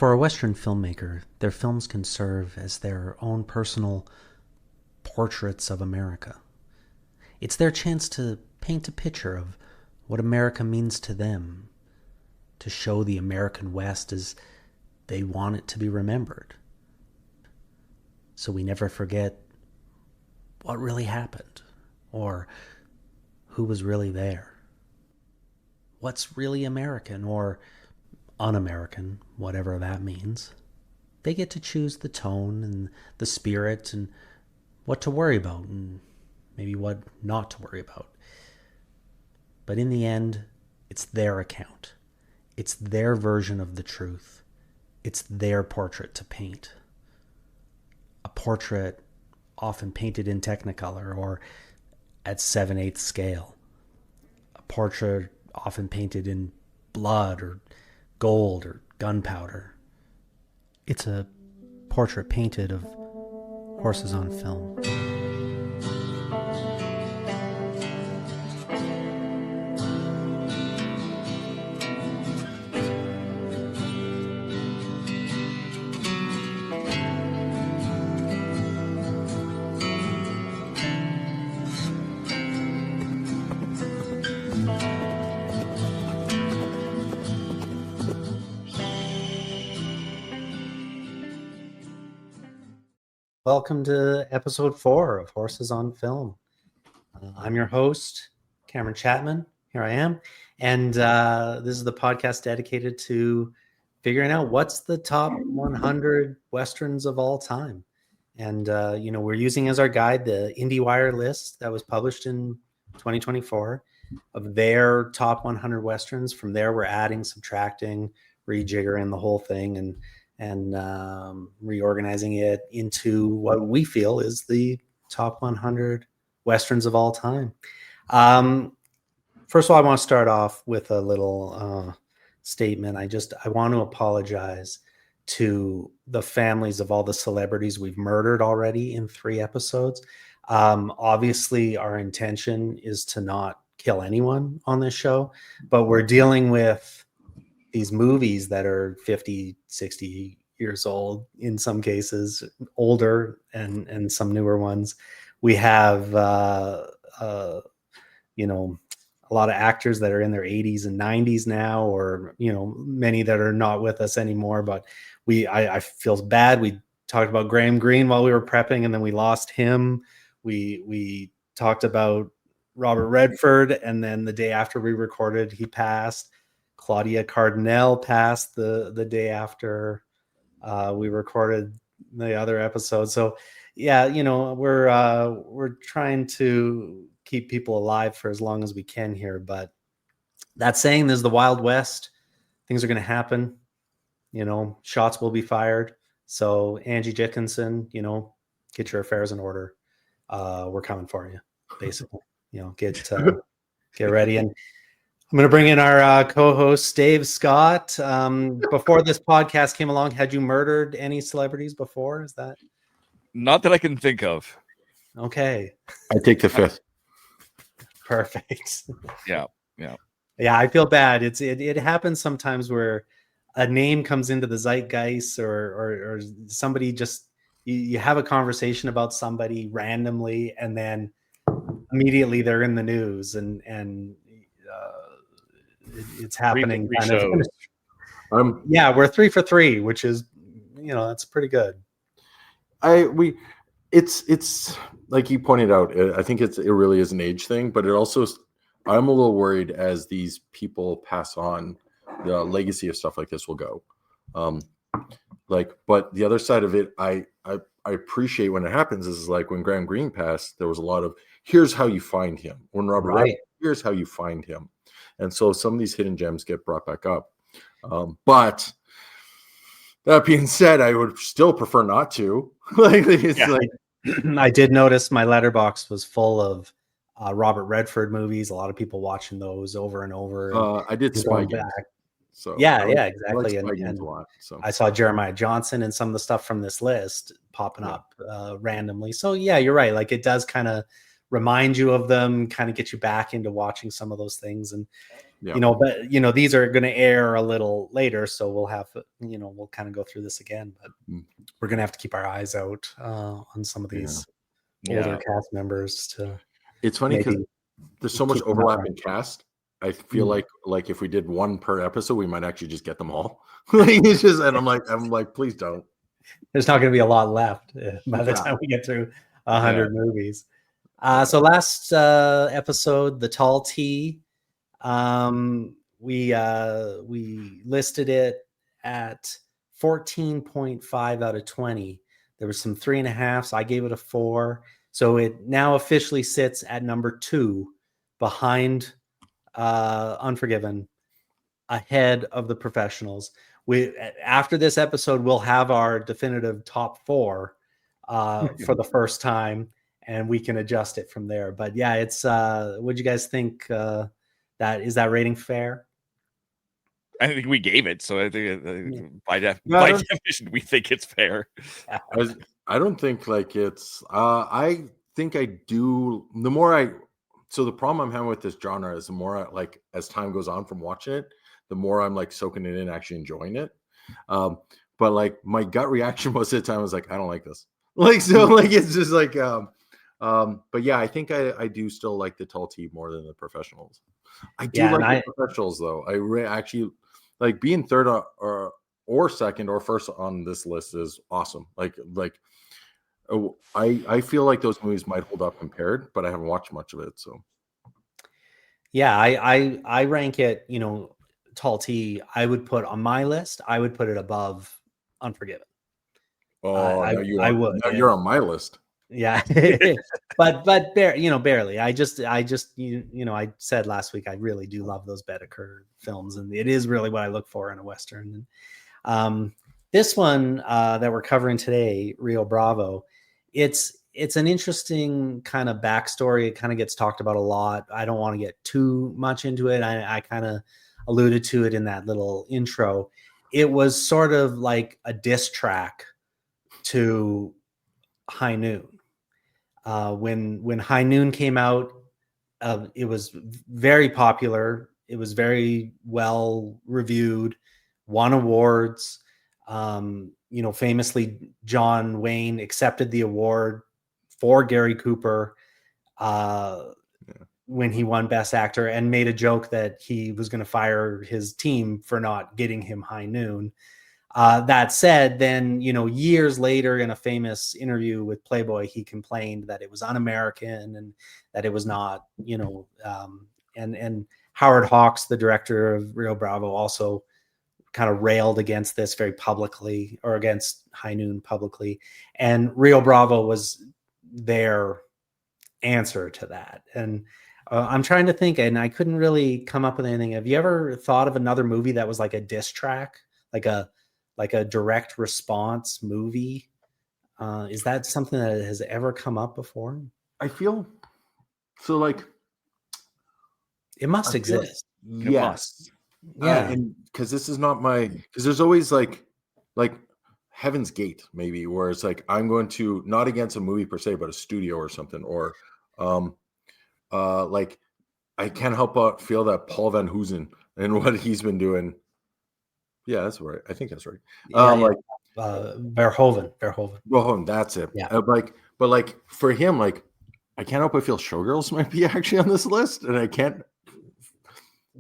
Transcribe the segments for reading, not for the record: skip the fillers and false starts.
For a Western filmmaker, their films can serve as their own personal portraits of America. It's their chance to paint a picture of what America means to them, to show the American West as they want it to be remembered. So we never forget what really happened, or who was really there. What's really American, or un-American, whatever that means. They get to choose the tone and the spirit and what to worry about and maybe what not to worry about. But in the end, it's their account. It's their version of the truth. It's their portrait to paint. A portrait often painted in Technicolor or at 7/8 scale. A portrait often painted in blood or gold or gunpowder. It's a portrait painted of horses on film. Welcome to episode 4 of Horses on Film. I'm your host, Cameron Chapman. Here I am. And this is the podcast dedicated to figuring out what's the top 100 Westerns of all time. And, we're using as our guide the IndieWire list that was published in 2024 of their top 100 Westerns. From there, we're adding, subtracting, rejiggering the whole thing and reorganizing it into what we feel is the top 100 Westerns of all time. First of all, I want to start off with a little statement. I want to apologize to the families of all the celebrities we've murdered already in 3 episodes. Obviously, our intention is to not kill anyone on this show, but we're dealing with these movies that are 50, 60 years old, in some cases older, and some newer ones. We have, a lot of actors that are in their 80s and 90s now, or, many that are not with us anymore. But I feel bad. We talked about Graham Greene while we were prepping, and then we lost him. We talked about Robert Redford, and then the day after we recorded, he passed. Claudia Cardinal passed the day after we recorded the other episode. So yeah, we're trying to keep people alive for as long as we can here. But that saying, there's the Wild West. Things are going to happen. Shots will be fired. So Angie Dickinson, get your affairs in order. We're coming for you, basically. Get ready. And I'm going to bring in our co-host, Dave Scott. Before this podcast came along, had you murdered any celebrities before? Is that? Not that I can think of. Okay. I take the 5th. Perfect. Yeah. Yeah, I feel bad. It happens sometimes where a name comes into the zeitgeist or somebody just, you have a conversation about somebody randomly, and then immediately they're in the news, and it's happening. We're 3 for 3, which is, that's pretty good. It's like you pointed out. I think it really is an age thing, but it also, I'm a little worried as these people pass on, the legacy of stuff like this will go. But the other side of it, I appreciate when it happens is like when Graham Greene passed, there was a lot of, here's how you find him. When Robert Redford, here's how you find him. And so some of these hidden gems get brought back up. But that being said, I would still prefer not to. I did notice my letterbox was full of Robert Redford movies. A lot of people watching those over and over. I did Spy Games. So exactly. I like Spy Games a lot. So I saw Jeremiah Johnson and some of the stuff from this list popping up randomly. So yeah, you're right. Like, it does kind of remind you of them, kind of get you back into watching some of those things. And Yeah. You know, but you know, these are going to air a little later, so we'll have, you know, we'll kind of go through this again, but we're going to have to keep our eyes out on some of these older cast members to. It's funny because there's so much overlap in cast. I feel like if we did one per episode, we might actually just get them all. It's just, and I'm like, please don't. There's not going to be a lot left by the time we get through 100 movies. So last episode, the Tall T, we listed it at 14.5 out of 20. There was some 3.5s. I gave it a 4. So it now officially sits at number 2 behind Unforgiven, ahead of The Professionals. After this episode, we'll have our definitive top 4 for the first time, and we can adjust it from there. But yeah, it's what'd you guys think? Is that rating fair? I think we gave it, so I think by definition, we think it's fair. I don't think like it's. I think I do. The more I, so the problem I'm having with this genre is the more like as time goes on from watching it, the more I'm like soaking it in, actually enjoying it. But like my gut reaction most of the time was like, I don't like this. Like so, like it's just like. But yeah, I think I do still like the Tall T more than The Professionals. I do like The Professionals though. I actually like being third or second or first on this list is awesome. Like I feel like those movies might hold up compared, but I haven't watched much of it. So yeah, I rank it. You know, Tall T. I would put on my list. I would put it above Unforgiven. Oh, I would. Now you're on my list. Yeah, but barely. I just you know, I said last week I really do love those Bedecker films, and it is really what I look for in a Western. And this one that we're covering today, Rio Bravo, it's an interesting kind of backstory. It kind of gets talked about a lot. I don't want to get too much into it. I kind of alluded to it in that little intro. It was sort of like a diss track to High Noon. When High Noon came out, it was very popular. It was very well reviewed, won awards. You know, famously, John Wayne accepted the award for Gary Cooper when he won Best Actor, and made a joke that he was going to fire his team for not getting him High Noon. That said, then, you know, years later in a famous interview with Playboy, he complained that it was un-American and that it was not, you know, and Howard Hawks, the director of Rio Bravo, also kind of railed against this very publicly, or against High Noon publicly. And Rio Bravo was their answer to that. And I'm trying to think, and I couldn't really come up with anything. Have you ever thought of another movie that was like a diss track, like a direct response movie? Is that something that has ever come up before? I feel so like it must exist. Yes. Yeah. And because this is not because there's always like Heaven's Gate, maybe, where it's like I'm going to, not against a movie per se, but a studio or something, or like I can't help but feel that Paul Van Hoosen and what he's been doing. Yeah, that's right. I think that's right. Like Verhoeven, that's it. Yeah. But like for him, like I can't help but feel Showgirls might be actually on this list, and I can't.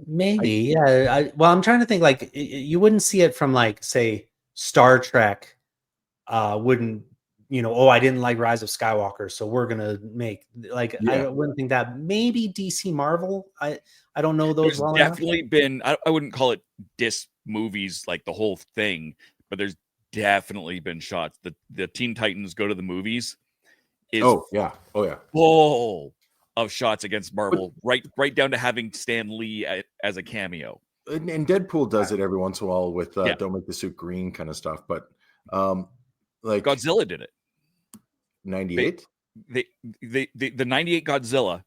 Maybe, well, I'm trying to think. Like, you wouldn't see it from, like, say, Star Trek. Wouldn't, you know? Oh, I didn't like Rise of Skywalker, so we're gonna make like. Yeah. I wouldn't think that. Maybe DC Marvel. I don't know those. There's definitely been. I wouldn't call it diss movies like the whole thing, but there's definitely been shots. The Teen Titans Go to the Movies is full of shots against Marvel, but, right down to having Stan Lee as a cameo. And Deadpool does it every once in a while with don't make the suit green kind of stuff. But like Godzilla did it. 98? The 98 Godzilla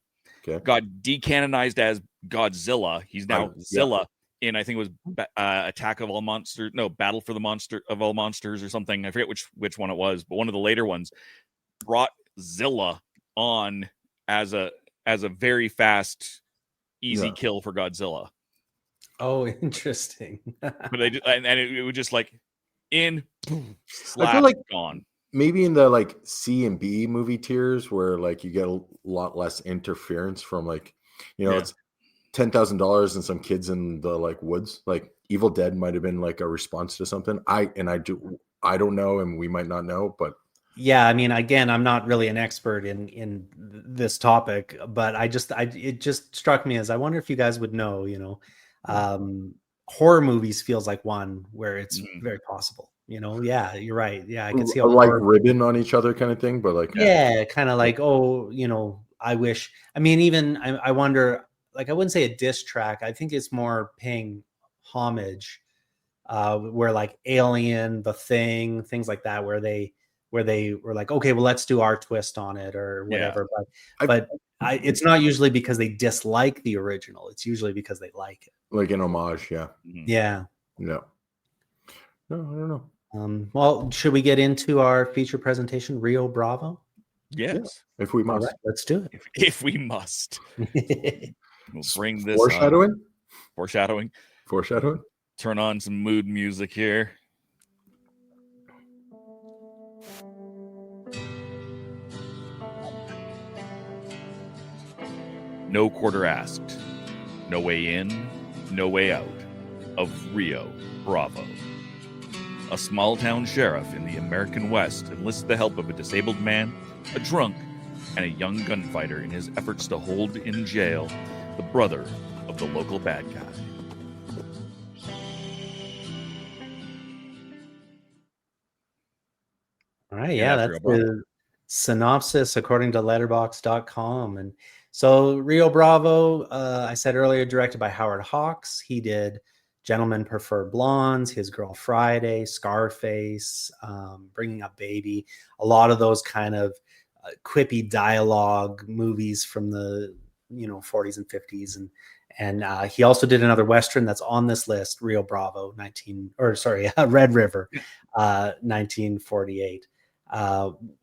got decanonized as Godzilla. He's now Zilla in, I think it was Attack of All Monsters. No, Battle for the Monster of All Monsters or something. I forget which one it was, but one of the later ones brought Zilla on as a very fast, easy kill for Godzilla. Oh, interesting. But they just, and it was just like in, boom, slap, I feel like gone. Maybe in the like C and B movie tiers where like you get a lot less interference from like, it's $10,000 and some kids in the like woods. Like Evil Dead might have been like a response to something. I don't know, and we might not know, but yeah, I mean, again, I'm not really an expert in this topic, but it just struck me as I wonder if you guys would know, horror movies feels like one where it's very possible, Yeah, you're right. Yeah, I can see a light horror ribbon on each other kind of thing. But like, kind of like, I wish. I mean, even I wonder. Like, I wouldn't say a diss track. I think it's more paying homage, where like Alien, The Thing, things like that, where they were like, okay, well, let's do our twist on it or whatever. But it's not usually because they dislike the original. It's usually because they like it, like an homage. Yeah. Yeah. No, I don't know. Well, should we get into our feature presentation, Rio Bravo? Yes. Yeah, if we must. All right, let's do it. If we must. We'll bring this Foreshadowing. Turn on some mood music here. No quarter asked, no way in, no way out of Rio Bravo. A small town sheriff in the American West enlists the help of a disabled man, a drunk, and a young gunfighter in his efforts to hold in jail the brother of the local bad guy. All right, yeah, that's the synopsis according to letterboxd.com. And so Rio Bravo, I said earlier, directed by Howard Hawks. He did Gentlemen Prefer Blondes, His Girl Friday, Scarface, Bringing Up Baby, a lot of those kind of quippy dialogue movies from the 40s and 50s. And he also did another Western that's on this list, Rio Bravo, Red River, 1948.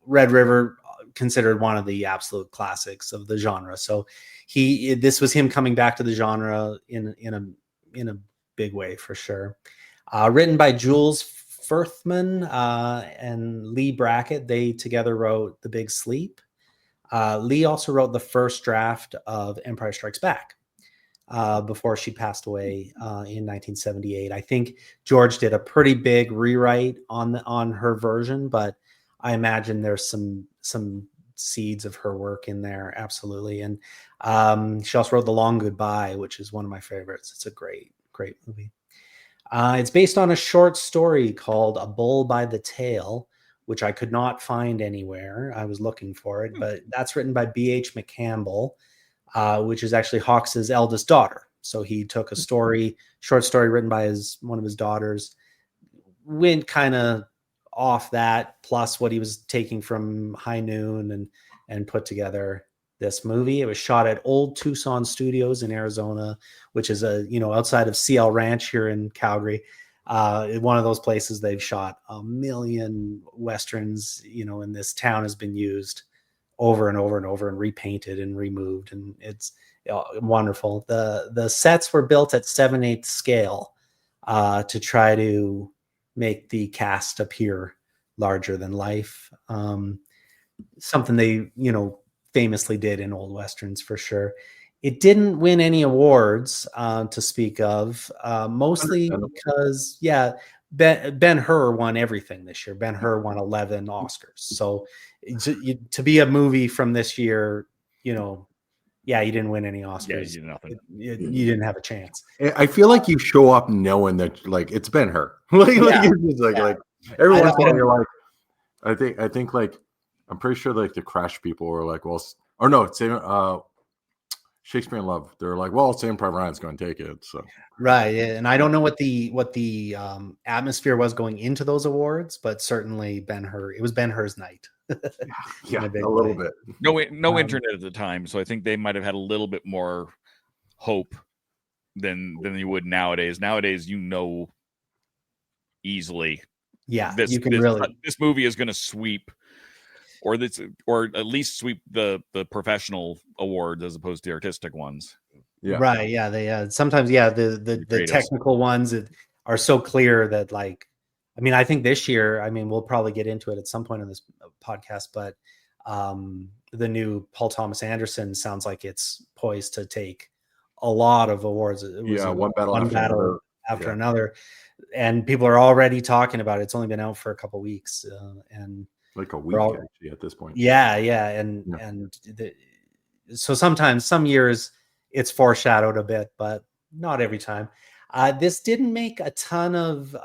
Red River, considered one of the absolute classics of the genre. So this was him coming back to the genre in a big way for sure. Written by Jules Furthman and Lee Brackett. They together wrote The Big Sleep. Lee also wrote the first draft of Empire Strikes Back before she passed away in 1978. I think George did a pretty big rewrite on her version, but I imagine there's some seeds of her work in there, absolutely. And she also wrote The Long Goodbye, which is one of my favorites. It's a great movie. It's based on a short story called A Bull by the Tail, which I could not find anywhere. I was looking for it, but that's written by B.H. McCampbell, which is actually Hawks's eldest daughter. So he took a short story written by one of his daughters, went kind of off that, plus what he was taking from High Noon, and put together this movie. It was shot at Old Tucson Studios in Arizona, which is outside of CL Ranch here in Calgary. One of those places they've shot a million Westerns, and this town has been used over and over and over and repainted and removed. And it's wonderful. The sets were built at 7/8 scale to try to make the cast appear larger than life. Something they, famously did in old Westerns for sure. It didn't win any awards to speak of, mostly because, Ben-Hur won everything this year. Ben-Hur won 11 Oscars. So to be a movie from this year, you didn't win any Oscars. Yeah, you did nothing. You didn't have a chance. I feel like you show up knowing that, like, it's Ben-Hur. like every once in a while you're like, I think like, I'm pretty sure like the Crash people were like, well, or no, it's Shakespeare in Love. They're like, well, Saving Private Ryan's going to take it. So right, yeah. And I don't know what the atmosphere was going into those awards, but certainly Ben-Hur. It was Ben-Hur's night. yeah, a little bit. No internet at the time, so I think they might have had a little bit more hope than you would nowadays. Nowadays, easily. Yeah, this movie is going to sweep, or at least sweep the professional awards as opposed to the artistic ones. Yeah. Right. Yeah. They sometimes, the technical ones are so clear that, like, I mean, I think this year, I mean, we'll probably get into it at some point in this podcast, but the new Paul Thomas Anderson sounds like it's poised to take a lot of awards. It was one battle after another, and people are already talking about it. It's only been out for a couple of weeks, and like a week actually at this point. So sometimes, some years, it's foreshadowed a bit, but not every time. This didn't make a ton of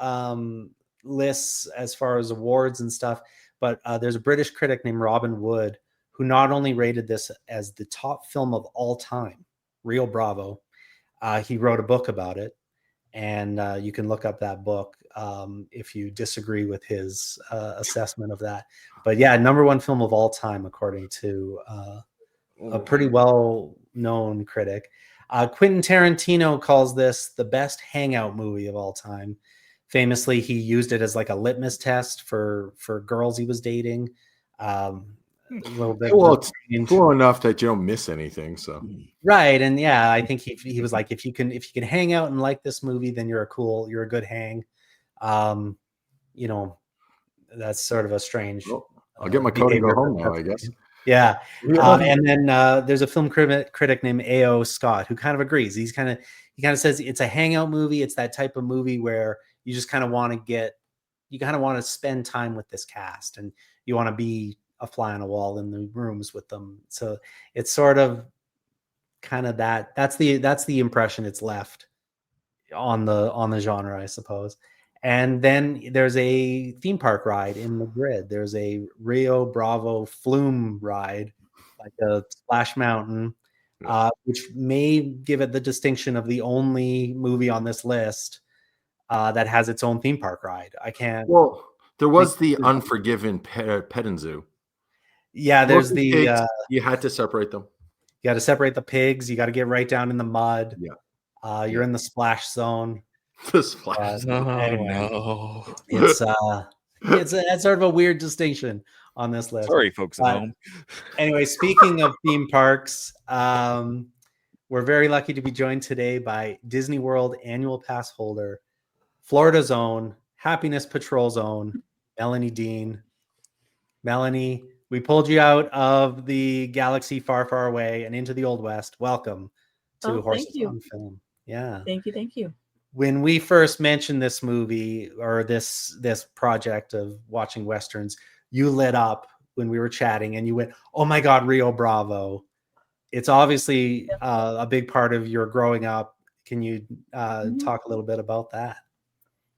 lists as far as awards and stuff, but there's a British critic named Robin Wood who not only rated this as the top film of all time, Rio Bravo, he wrote a book about it, and you can look up that book if you disagree with his assessment of that. But yeah, #1 film of all time, according to a pretty well-known critic. Quentin Tarantino calls this the best hangout movie of all time. Famously, he used it as like a litmus test for girls he was dating. A little bit. Well, it's cool enough that you don't miss anything. So right, and yeah, I think he was like, if you can hang out and like this movie, then you're a good hang. You know, that's sort of a strange. Well, I'll get my coat and go home now, I guess. Yeah. And then there's a film critic named A.O. Scott who kind of agrees. He kind of says it's a hangout movie. It's that type of movie where you just kind of want to spend time with this cast, and you want to be a fly on a wall in the rooms with them. So it's sort of kind of that's the impression it's left on the genre, I suppose. And then there's a theme park ride in Madrid. There's a Rio Bravo flume ride, like a Splash Mountain, which may give it the distinction of the only movie on this list that has its own theme park ride. I can't. Well, there was the Unforgiven Petting Zoo. Yeah, there's the pigs, you had to separate them. You got to separate the pigs. You got to get right down in the mud. Yeah. You're in the splash zone. The splash zone. Anyway, no. It's that's sort of a weird distinction on this list. Sorry, folks at home. Anyway, speaking of theme parks, we're very lucky to be joined today by Disney World annual pass holder, Florida's own Happiness Patrol Zone, Melanie Dean. Melanie, we pulled you out of the galaxy far, far away and into the Old West. Welcome to Horses on Film. Yeah. Thank you. When we first mentioned this movie or this project of watching Westerns, you lit up when we were chatting and you went, "Oh my God, Rio Bravo." It's obviously a big part of your growing up. Can you talk a little bit about that?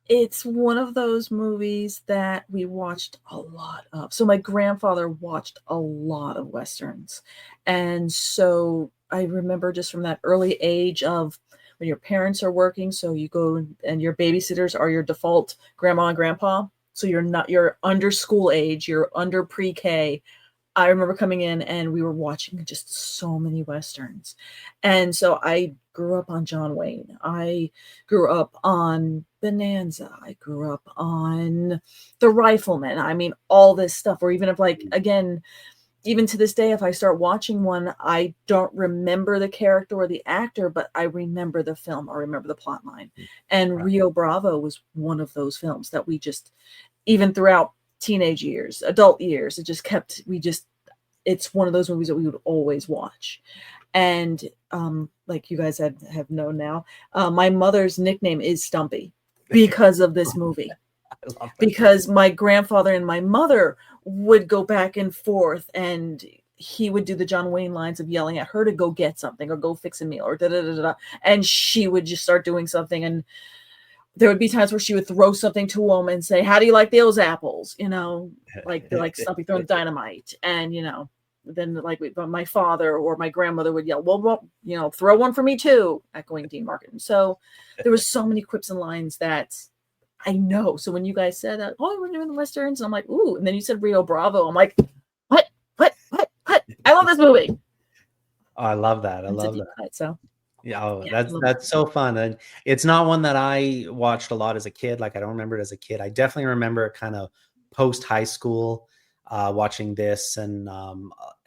It's one of those movies that we watched a lot of. So my grandfather watched a lot of Westerns. And so I remember just from that early age of when your parents are working, so you go and your babysitters are your default grandma and grandpa. So you're under school age, you're under pre-K. I remember coming in and we were watching just so many Westerns. And so I grew up on John Wayne. I grew up on Bonanza. I grew up on The Rifleman. I mean, all this stuff. Or even if, like, again, even to this day, if I start watching one, I don't remember the character or the actor, but I remember the film or remember the plot line. And Rio Bravo was one of those films that we just, even throughout teenage years, adult years, it's one of those movies that we would always watch. And like you guys have known now, my mother's nickname is Stumpy because of this movie. Because my grandfather and my mother would go back and forth, and he would do the John Wayne lines of yelling at her to go get something or go fix a meal or da-da-da-da-da. And she would just start doing something, and there would be times where she would throw something to him and say, "How do you like those apples?" You know, like Stumpy throwing dynamite. And, you know, then like my father or my grandmother would yell, well, you know, "Throw one for me too," echoing Dean Martin. So there was so many quips and lines that I know. So when you guys said that, "Oh, we're doing the Westerns," I'm like, ooh. And then you said Rio Bravo. I'm like, what? I love this movie. Oh, I love that. I love that. Cut, so yeah, that's so fun. And it's not one that I watched a lot as a kid. Like, I don't remember it as a kid. I definitely remember it kind of post high school. watching this and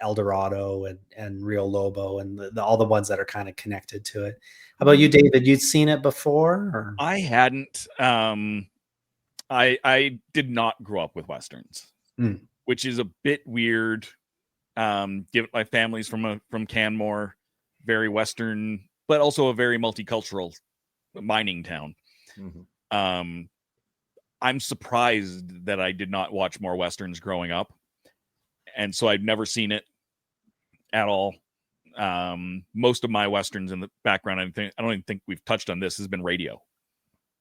El Dorado and Rio Lobo and all the ones that are kind of connected to it. How about you, David? You'd seen it before? Or? I hadn't. I did not grow up with Westerns, which is a bit weird. Given my family's from Canmore, very Western, but also a very multicultural mining town. Mm-hmm. I'm surprised that I did not watch more Westerns growing up. And so I've never seen it at all. Most of my Westerns in the background, I don't even think we've touched on this, has been radio.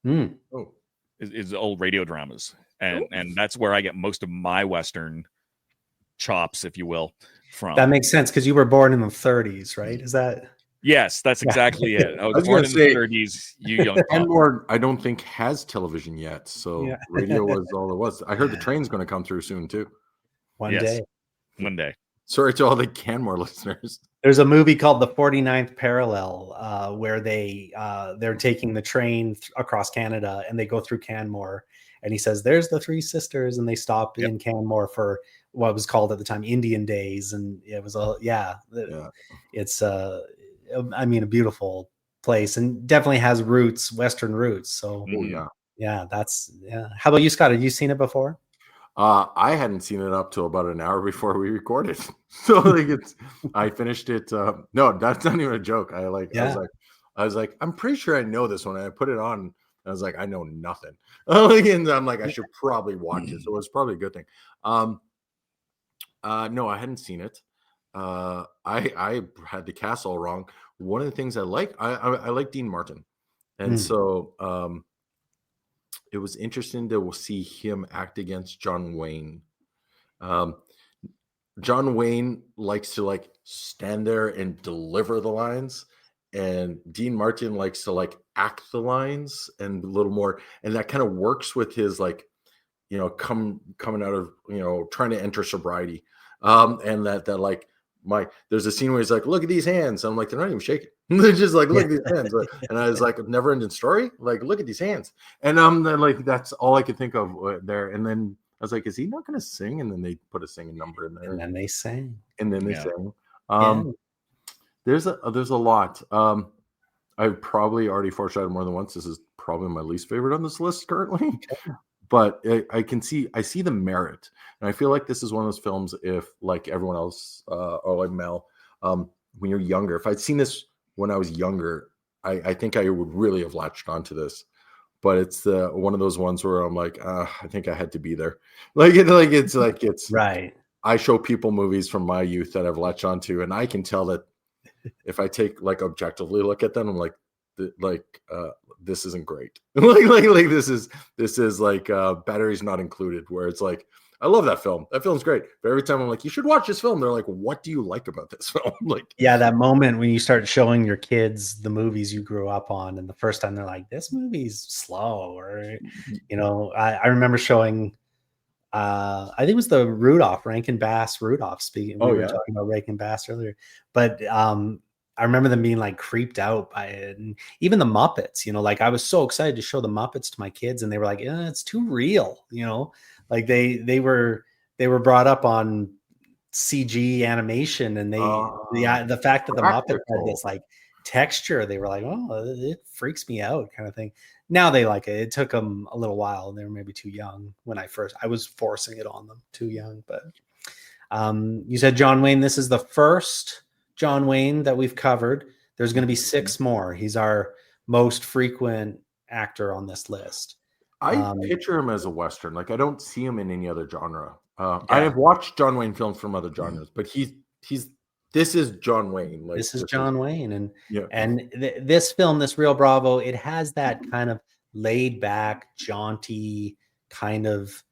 Is old radio dramas. And that's where I get most of my Western chops, if you will, from. That makes sense because you were born in the 30s, right? Is that... Yes, that's exactly it. I was born in the 30s. You young Canmore, I don't think has television yet, so radio was all it was. I heard the train's going to come through soon too. One day. Sorry to all the Canmore listeners. There's a movie called The 49th Parallel where they're taking the train across Canada and they go through Canmore, and he says, "There's the three sisters," and they stop in Canmore for what was called at the time Indian Days, and it was it's I mean, a beautiful place and definitely has Western roots. So How about you, Scott? Had you seen it before? I hadn't seen it up till about an hour before we recorded. So like I finished it. No, that's not even a joke. I was like, I'm pretty sure I know this one. And I put it on. I was like, I know nothing. And I'm like, I should probably watch it. So it was probably a good thing. No, I hadn't seen it. I had the cast all wrong. One of the things I like Dean Martin, and so it was interesting to see him act against John Wayne. John Wayne likes to like stand there and deliver the lines, and Dean Martin likes to like act the lines and a little more, and that kind of works with his like, coming out of trying to enter sobriety, and that like. There's a scene where he's like, "Look at these hands." I'm like, they're not even shaking. They're just like, "Look at these hands." And I was like, never ending story. Like, look at these hands. And then like that's all I could think of there. And then I was like, is he not going to sing? And then they put a singing number in there. And then they sang. There's a lot. I've probably already foreshadowed more than once. This is probably my least favorite on this list currently. Okay. But I see the merit, and I feel like this is one of those films. If like everyone else, or like Mel, when you're younger, if I'd seen this when I was younger, I think I would really have latched onto this. But it's one of those ones where I'm like, I think I had to be there. It's right. I show people movies from my youth that I've latched onto, and I can tell that if I take like objectively look at them, I'm like this isn't great. like this is like batteries not included, where it's like, I love that film. That film's great. But every time I'm like, you should watch this film, they're like, what do you like about this film? Like, that moment when you start showing your kids the movies you grew up on, and the first time they're like, this movie's slow, or I remember showing I think it was the Rankin Bass Rudolph speaking. We were talking about Rankin Bass earlier, but I remember them being like creeped out by it, and even the Muppets. Like I was so excited to show the Muppets to my kids, and they were like, "It's too real." Like they were brought up on CG animation, and the fact that the Muppets had this like texture, they were like, "Oh, it freaks me out," kind of thing. Now they like it. It took them a little while, and they were maybe too young when I was forcing it on them, too young. But you said John Wayne. This is the first John Wayne that we've covered. There's going to be 6 more. He's our most frequent actor on this list. I picture him as a Western. Like I don't see him in any other genre. I have watched John Wayne films from other genres, but this is John Wayne. Like, this is John Wayne, and this film, this Rio Bravo, it has that kind of laid back, jaunty kind of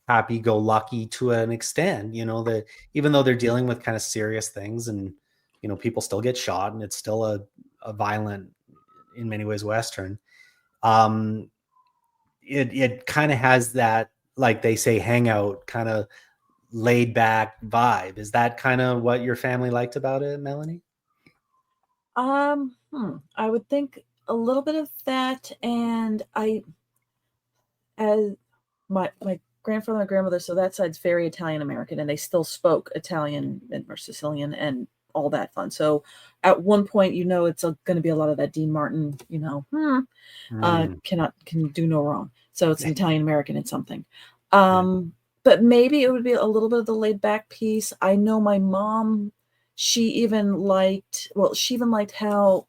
happy-go-lucky to an extent, that even though they're dealing with kind of serious things, and people still get shot, and it's still a violent, in many ways, Western. It kind of has that, like they say, hangout kind of laid back vibe. Is that kind of what your family liked about it, Melanie? I would think a little bit of that, and as my grandfather and grandmother, so that side's very Italian American, and they still spoke Italian or Sicilian and all that fun. So at one point, it's going to be a lot of that Dean Martin, can do no wrong. So it's an Italian American and something. But maybe it would be a little bit of the laid back piece. I know my mom, she even liked how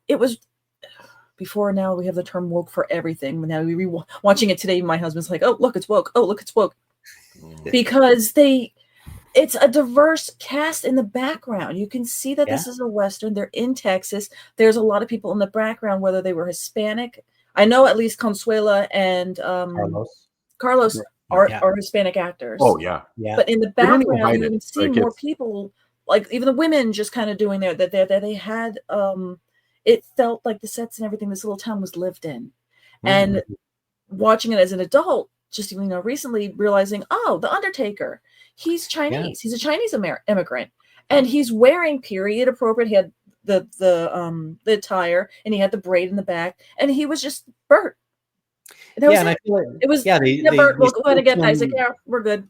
it was before. Now we have the term woke for everything. Now we watching it today. My husband's like, oh, look, it's woke. Oh, look, it's woke. Because it's a diverse cast in the background. You can see that this is a Western. They're in Texas. There's a lot of people in the background, whether they were Hispanic. I know at least Consuela and Carlos are Hispanic actors. Oh, yeah. But in the background, you even see more people, like even the women just kind of doing that they had, it felt like the sets and everything, this little town was lived in. And watching it as an adult, just even recently realizing, oh, the Undertaker, he's Chinese. He's a Chinese immigrant, and he's wearing period appropriate. He had the attire, and he had the braid in the back, and he was just Bert. And I feel like it was Bert. We're going to get that. He's like, yeah, we're good.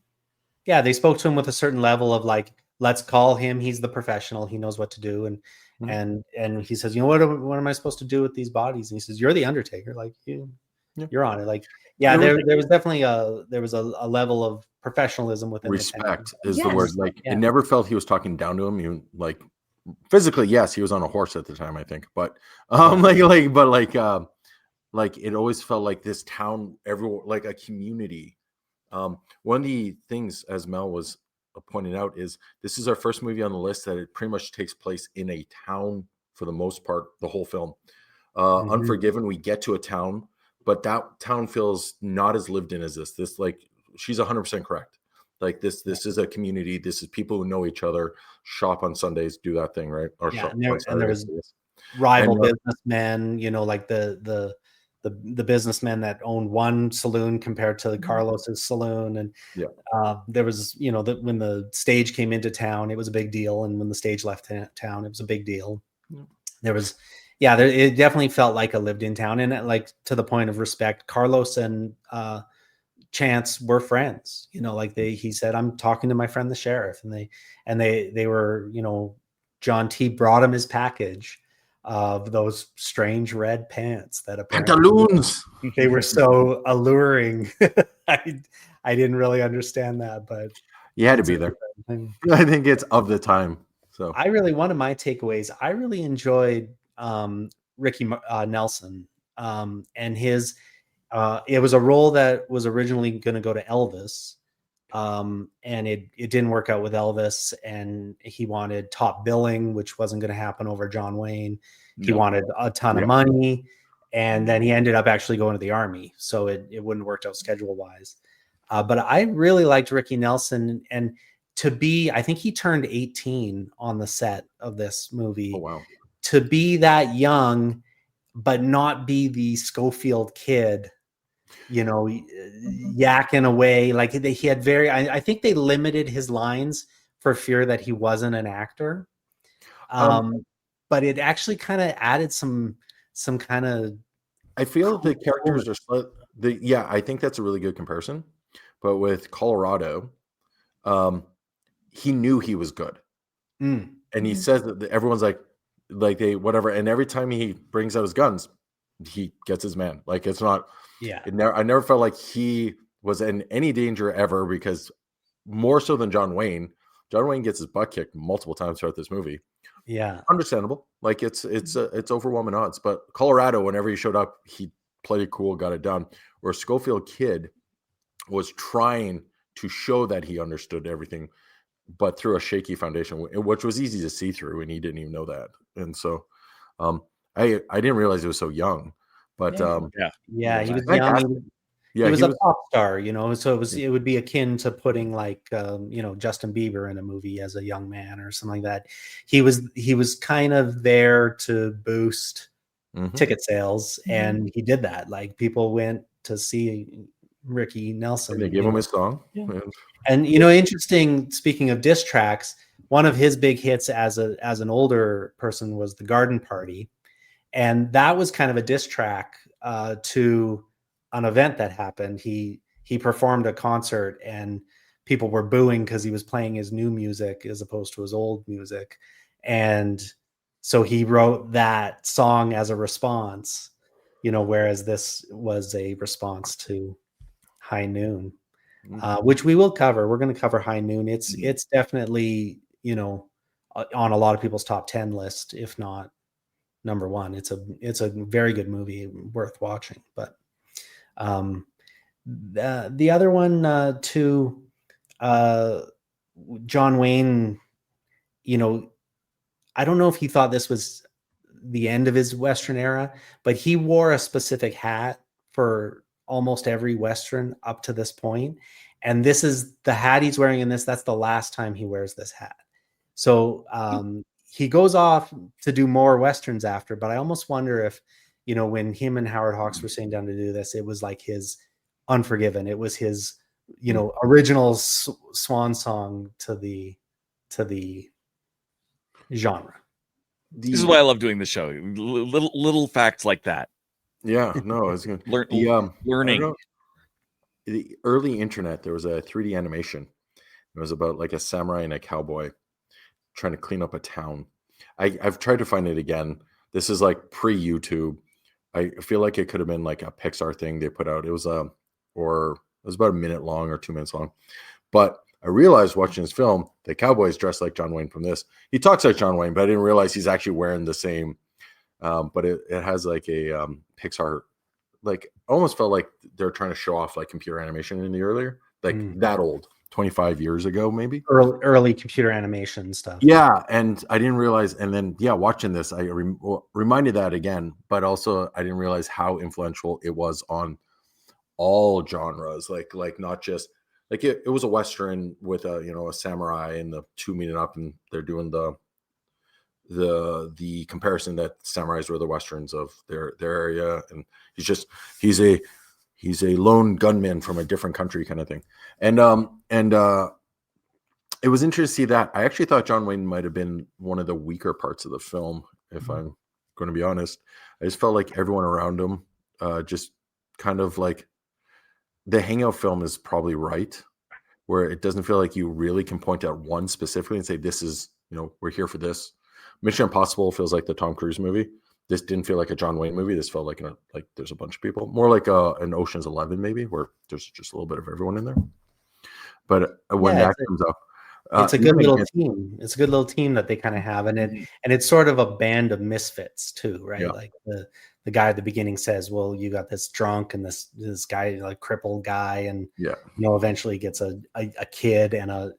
Yeah, they spoke to him with a certain level of like, let's call him. He's the professional. He knows what to do, and he says, what am I supposed to do with these bodies? And he says, you're the Undertaker. Like you're on it. Like. Yeah, there was definitely a level of professionalism within respect is the word. Like it never felt he was talking down to him. Even like physically, yes, he was on a horse at the time, I think. But like it always felt like this town, everyone, like a community. One of the things, as Mel was pointing out, is this is our first movie on the list that it pretty much takes place in a town for the most part, the whole film. Unforgiven, we get to a town, but that town feels not as lived in as this. This, like, she's 100% correct. Like this is a community. This is people who know each other, shop on Sundays, do that thing, right? Or shop and there was rival businessmen, like the businessmen that owned one saloon compared to Carlos's saloon, and there was when the stage came into town, it was a big deal, and when the stage left town, it was a big deal. There was. It definitely felt like a lived-in town, and like to the point of respect, Carlos and Chance were friends. He said, "I'm talking to my friend the sheriff," and they were, John T. brought him his package of those strange red pants that pantaloons. They were so alluring. I didn't really understand that, but you had to be there. I think it's of the time. So one of my takeaways, I really enjoyed Ricky Nelson, and his it was a role that was originally going to go to Elvis, and it didn't work out with Elvis, and he wanted top billing, which wasn't going to happen over John Wayne. He wanted a ton of money, and then he ended up actually going to the Army, so it wouldn't have worked out schedule wise. But I really liked Ricky Nelson, and I think he turned 18 on the set of this movie. Oh, wow. To be that young, but not be the Schofield kid, yakking away. Like he had I think they limited his lines for fear that he wasn't an actor. But it actually kind of added some kind of. I feel the characters are I think that's a really good comparison. But with Colorado, he knew he was good, and he says that everyone's like they whatever, and every time he brings out his guns, he gets his man. Like it's not. I never felt like he was in any danger ever, because more so than John Wayne gets his butt kicked multiple times throughout this movie. Yeah, understandable. Like it's overwhelming odds. But Colorado, whenever he showed up, he played it cool, got it done. Where Schofield Kid was trying to show that he understood everything, but through a shaky foundation, which was easy to see through, and he didn't even know that. And so, I didn't realize he was so young. But he was young. He was a pop star, so it would be akin to putting like Justin Bieber in a movie as a young man or something like that. He was kind of there to boost ticket sales, and he did that. Like people went to see Ricky Nelson. And they gave him his song. Yeah. And interesting, speaking of diss tracks, one of his big hits as an older person was The Garden Party. And that was kind of a diss track to an event that happened. he performed a concert and people were booing because he was playing his new music as opposed to his old music. And so he wrote that song as a response, whereas this was a response to High Noon, which we will cover. We're going to cover High Noon. It's definitely, on a lot of people's top 10 list, if not number one. It's a very good movie, worth watching. But the other one, too, John Wayne, I don't know if he thought this was the end of his Western era, but he wore a specific hat for almost every Western up to this point. And this is the hat he's wearing in this. That's the last time he wears this hat. So he goes off to do more Westerns after, but I almost wonder if, when him and Howard Hawks were sitting down to do this, it was like his Unforgiven. It was his, original swan song to the genre. This is why I love doing the show. Little facts like that. Yeah, no, it's good. Learning. The early internet, there was a 3D animation. It was about like a samurai and a cowboy trying to clean up a town. I've tried to find it again. This is like pre-YouTube. I feel like it could have been like a Pixar thing they put out. It was about a minute long or 2 minutes long. But I realized watching this film, the cowboy's dressed like John Wayne from this. He talks like John Wayne, but I didn't realize he's actually wearing the same. But it has like a Pixar, like almost felt like they're trying to show off like computer animation in the earlier, like that old, 25 years ago, maybe. Early computer animation stuff. Yeah. And I didn't realize. And then, watching this, I reminded that again, but also I didn't realize how influential it was on all genres, like not just like it was a Western with a samurai and the two meeting up and they're doing the comparison that samurais were the Westerns of their area, and he's a lone gunman from a different country kind of thing. And it was interesting to see that. I actually thought John Wayne might have been one of the weaker parts of the film, if I'm going to be honest. I just felt like everyone around him just kind of like, the Hangout film is probably right, where it doesn't feel like you really can point out one specifically and say, this is, we're here for this. Mission Impossible feels like the Tom Cruise movie. This didn't feel like a John Wayne movie. This felt like there's a bunch of people. More like an Ocean's 11 maybe, where there's just a little bit of everyone in there. But when that comes up, it's a good little team. It's a good little team that they kind of have, and it's sort of a band of misfits too, right? Yeah. Like the guy at the beginning says, "Well, you got this drunk and this guy, like crippled guy, and eventually gets a kid and a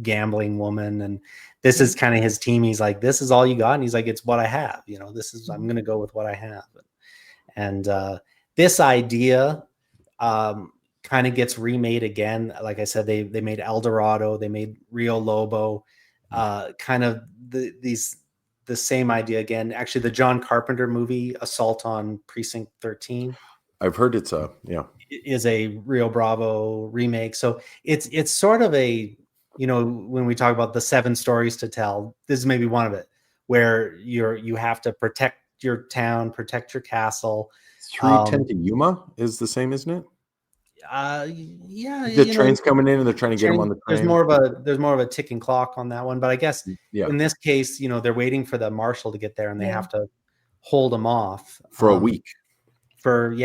gambling woman, and this is kind of his team. He's like, this is all you got, and he's like, it's what I have. I'm going to go with what I have, and this idea." Kind of gets remade again. Like I said, they made El Dorado, they made Rio Lobo, kind of the same idea again. Actually, the John Carpenter movie Assault on Precinct 13. I've heard is a Rio Bravo remake. So it's sort of a, when we talk about the 7 stories to tell, this is maybe one of it, where you have to protect your town, protect your castle. 310 to Yuma is the same, isn't it? The train's coming in and they're trying to get him on the train. There's more of a ticking clock on that one, but I guess in this case, they're waiting for the marshal to get there and they have to hold him off for a week. For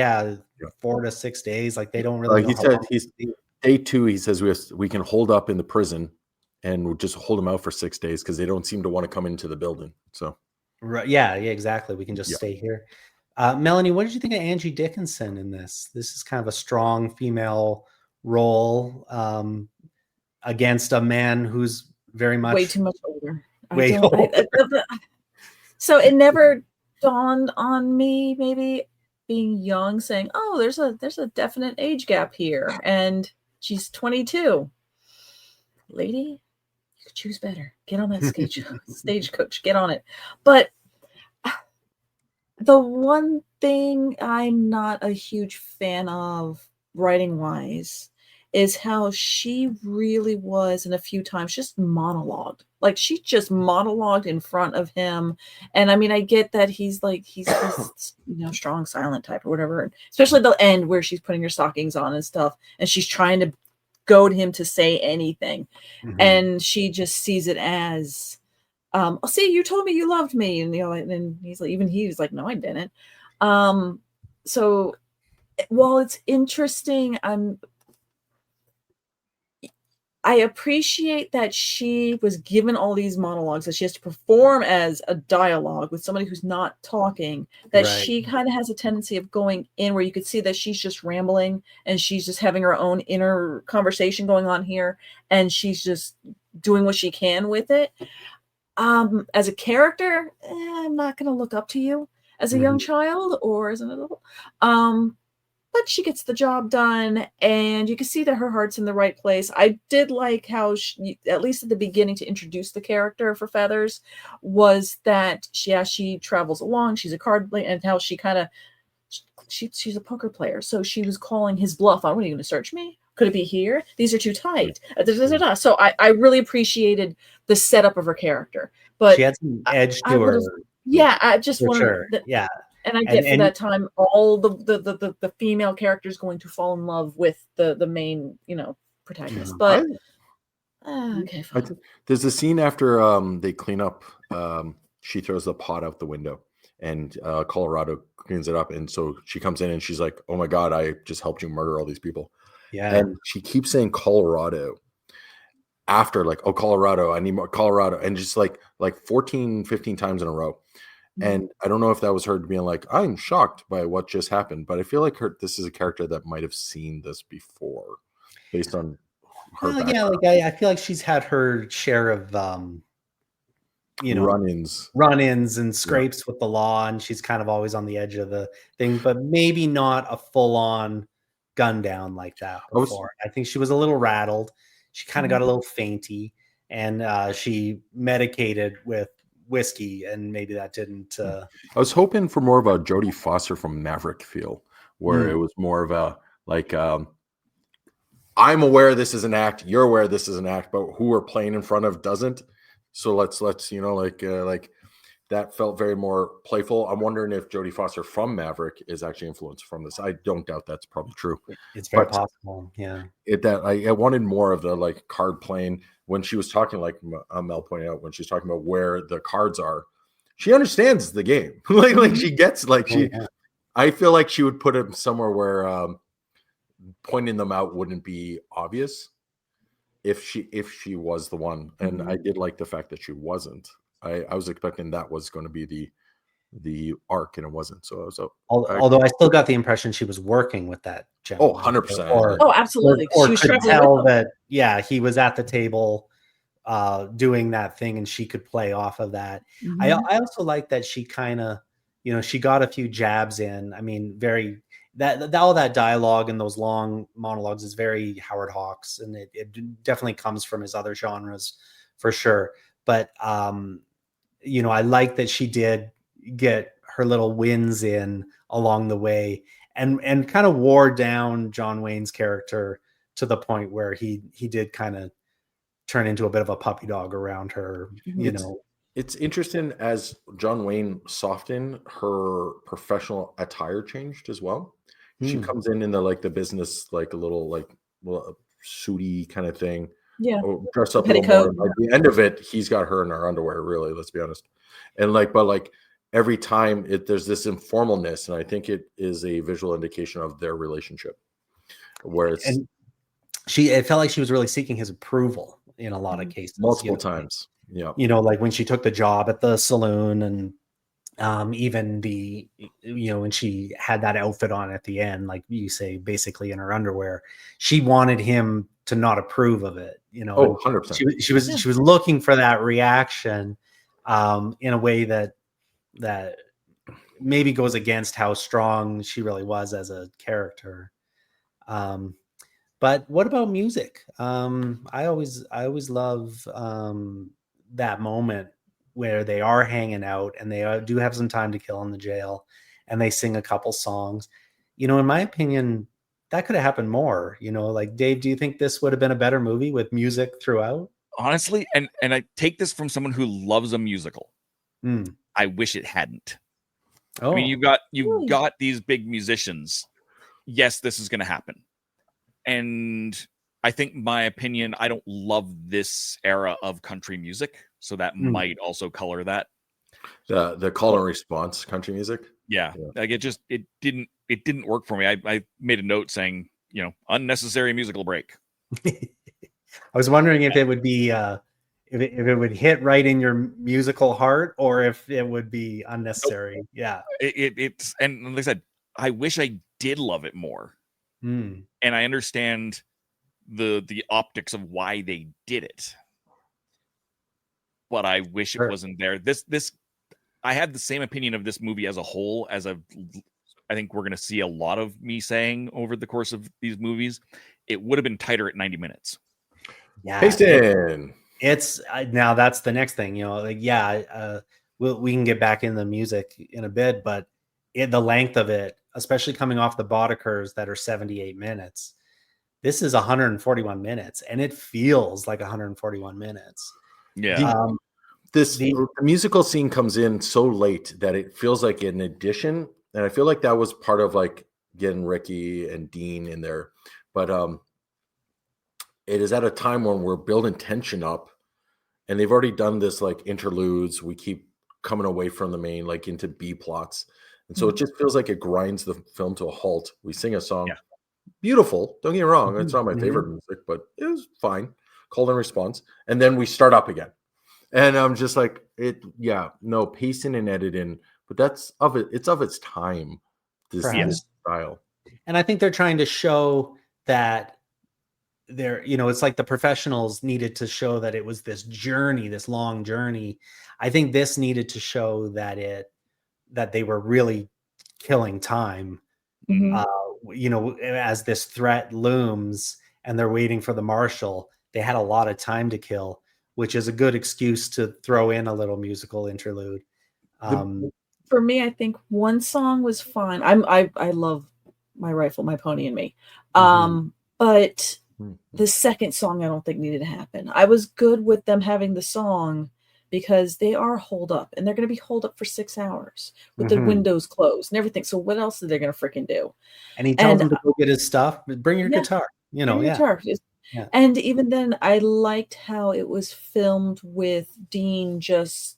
4 to 6 days. Like they don't really know. He said he's day 2. He says we can hold up in the prison and we'll just hold him out for 6 days because they don't seem to want to come into the building. So right, exactly. We can just stay here. Melanie, what did you think of Angie Dickinson in this? This is kind of a strong female role against a man who's very much way too much older. So it never dawned on me, maybe being young, saying, "Oh, there's a definite age gap here," and she's 22. Lady, you could choose better. Get on that stagecoach. Get on it. But the one thing I'm not a huge fan of writing wise is how she really was in a few times just monologued. Like she just monologued in front of him. And I mean, I get that he's strong silent type or whatever. Especially the end where she's putting her stockings on and stuff, and she's trying to goad him to say anything. Mm-hmm. And she just sees it as oh, see, you told me you loved me. And and he's like, no, I didn't. So while it's interesting, I appreciate that she was given all these monologues that she has to perform as a dialogue with somebody who's not talking, that she kind of has a tendency of going in where you could see that she's just rambling and she's just having her own inner conversation going on here. And she's just doing what she can with it. As a character, I'm not going to look up to you as a young child or as an adult. But she gets the job done, and you can see that her heart's in the right place. I did like how she, at least at the beginning, to introduce the character for Feathers, was that she travels along. She's a card player, and how she kind of she's a poker player, so she was calling his bluff on, "What, are you going to search me? Could it be here? These are too tight." So I really appreciated the setup of her character, but she had some edge to her. Yeah, I just wanted sure. Yeah. And I get for that time, all the female characters going to fall in love with the main, protagonist. But okay, fine. There's a scene after they clean up. She throws the pot out the window, and Colorado cleans it up, and so she comes in and she's like, "Oh my God, I just helped you murder all these people." Yeah, and she keeps saying Colorado after, like, "Oh, Colorado, I need more Colorado," and just like 14, 15 times in a row. And I don't know if that was her being like, "I'm shocked by what just happened," but I feel like this is a character that might have seen this before, based on her. Well, yeah, like I feel like she's had her share of, run-ins and scrapes with the law, and she's kind of always on the edge of the thing, but maybe not a full-on gun down like that before. I think she was a little rattled. She kind of got a little fainty, and she medicated with whiskey, and maybe that didn't I was hoping for more of a Jodie Foster from Maverick feel, where it was more of a like I'm aware this is an act, you're aware this is an act, but who we're playing in front of doesn't, so let's like that felt very more playful. I'm wondering if Jodie Foster from Maverick is actually influenced from this. I don't doubt that's probably true. It's very possible. Yeah. I wanted more of the like card playing when she was talking, like Mel pointed out, when she's talking about where the cards are, she understands the game. like she gets I feel like she would put him somewhere where pointing them out wouldn't be obvious if she was the one. And I did like the fact that she wasn't. I was expecting that was going to be the arc, and it wasn't. So although I still got the impression she was working with that gentleman. 100%. Absolutely. Or could tell that he was at the table doing that thing, and she could play off of that. I also like that she kind of, she got a few jabs in. I mean, all that dialogue and those long monologues is very Howard Hawks, and it definitely comes from his other genres for sure. But I like that she did get her little wins in along the way, and kind of wore down John Wayne's character to the point where he did kind of turn into a bit of a puppy dog around her. It's interesting, as John Wayne softened, her professional attire changed as well. She comes in the business, like a little suity kind of thing. Yeah, dress up a little more. At the end of it, he's got her in her underwear, really, let's be honest. And but every time there's this informalness, and I think it is a visual indication of their relationship, where it felt like she was really seeking his approval in a lot of cases, multiple times. Yeah, like when she took the job at the saloon, and even when she had that outfit on at the end, like you say, basically in her underwear, she wanted him to not approve of it. 100%. She was looking for that reaction in a way that maybe goes against how strong she really was as a character. But what about music? I always love that moment where they are hanging out and they do have some time to kill in the jail, and they sing a couple songs. In my opinion, that could have happened more. Like, Dave, do you think this would have been a better movie with music throughout? Honestly, and I take this from someone who loves a musical. I wish it hadn't. I mean, you've got these big musicians. Yes, this is going to happen. And I think, my opinion, I don't love this era of country music, so that might also color that. The call and response country music. Yeah. Like it didn't work for me. I made a note saying, unnecessary musical break. I was wondering if it would be if it would hit right in your musical heart, or if it would be unnecessary. Nope. Yeah. It's, and like I said, I wish I did love it more. And I understand the optics of why they did it, but I wish it wasn't there. This I had the same opinion of this movie as a whole as I think we're going to see a lot of me saying over the course of these movies. It would have been tighter at 90 minutes. Yeah, it's now that's the next thing. We can get back in the music in a bit, but the length of it, especially coming off the Bodikers that are 78 minutes, this is 141 minutes, and it feels like 141 minutes. Yeah. The musical scene comes in so late that it feels like an addition, and I feel like that was part of like getting Ricky and Dean in there, but it is at a time when we're building tension up, and they've already done this like interludes. We keep coming away from the main, like into B plots, and so it just feels like it grinds the film to a halt. We sing a song, beautiful. Don't get me wrong, it's not my favorite music, but it was fine. Call and response, and then we start up again. And I'm just like, pacing and editing, but that's of it. It's of its time, this style. And I think they're trying to show that it's like the professionals needed to show that it was this journey, this long journey. I think this needed to show that they were really killing time, as this threat looms and they're waiting for the marshal. They had a lot of time to kill, which is a good excuse to throw in a little musical interlude. For me, I think one song was fine. I love My Rifle, My Pony and Me. But the second song I don't think needed to happen. I was good with them having the song because they are holed up, and they're going to be holed up for 6 hours with the windows closed and everything. So what else are they going to freaking do? And he tells them to go get his stuff. Bring your guitar. Guitar. Yeah. And even then, I liked how it was filmed with Dean just,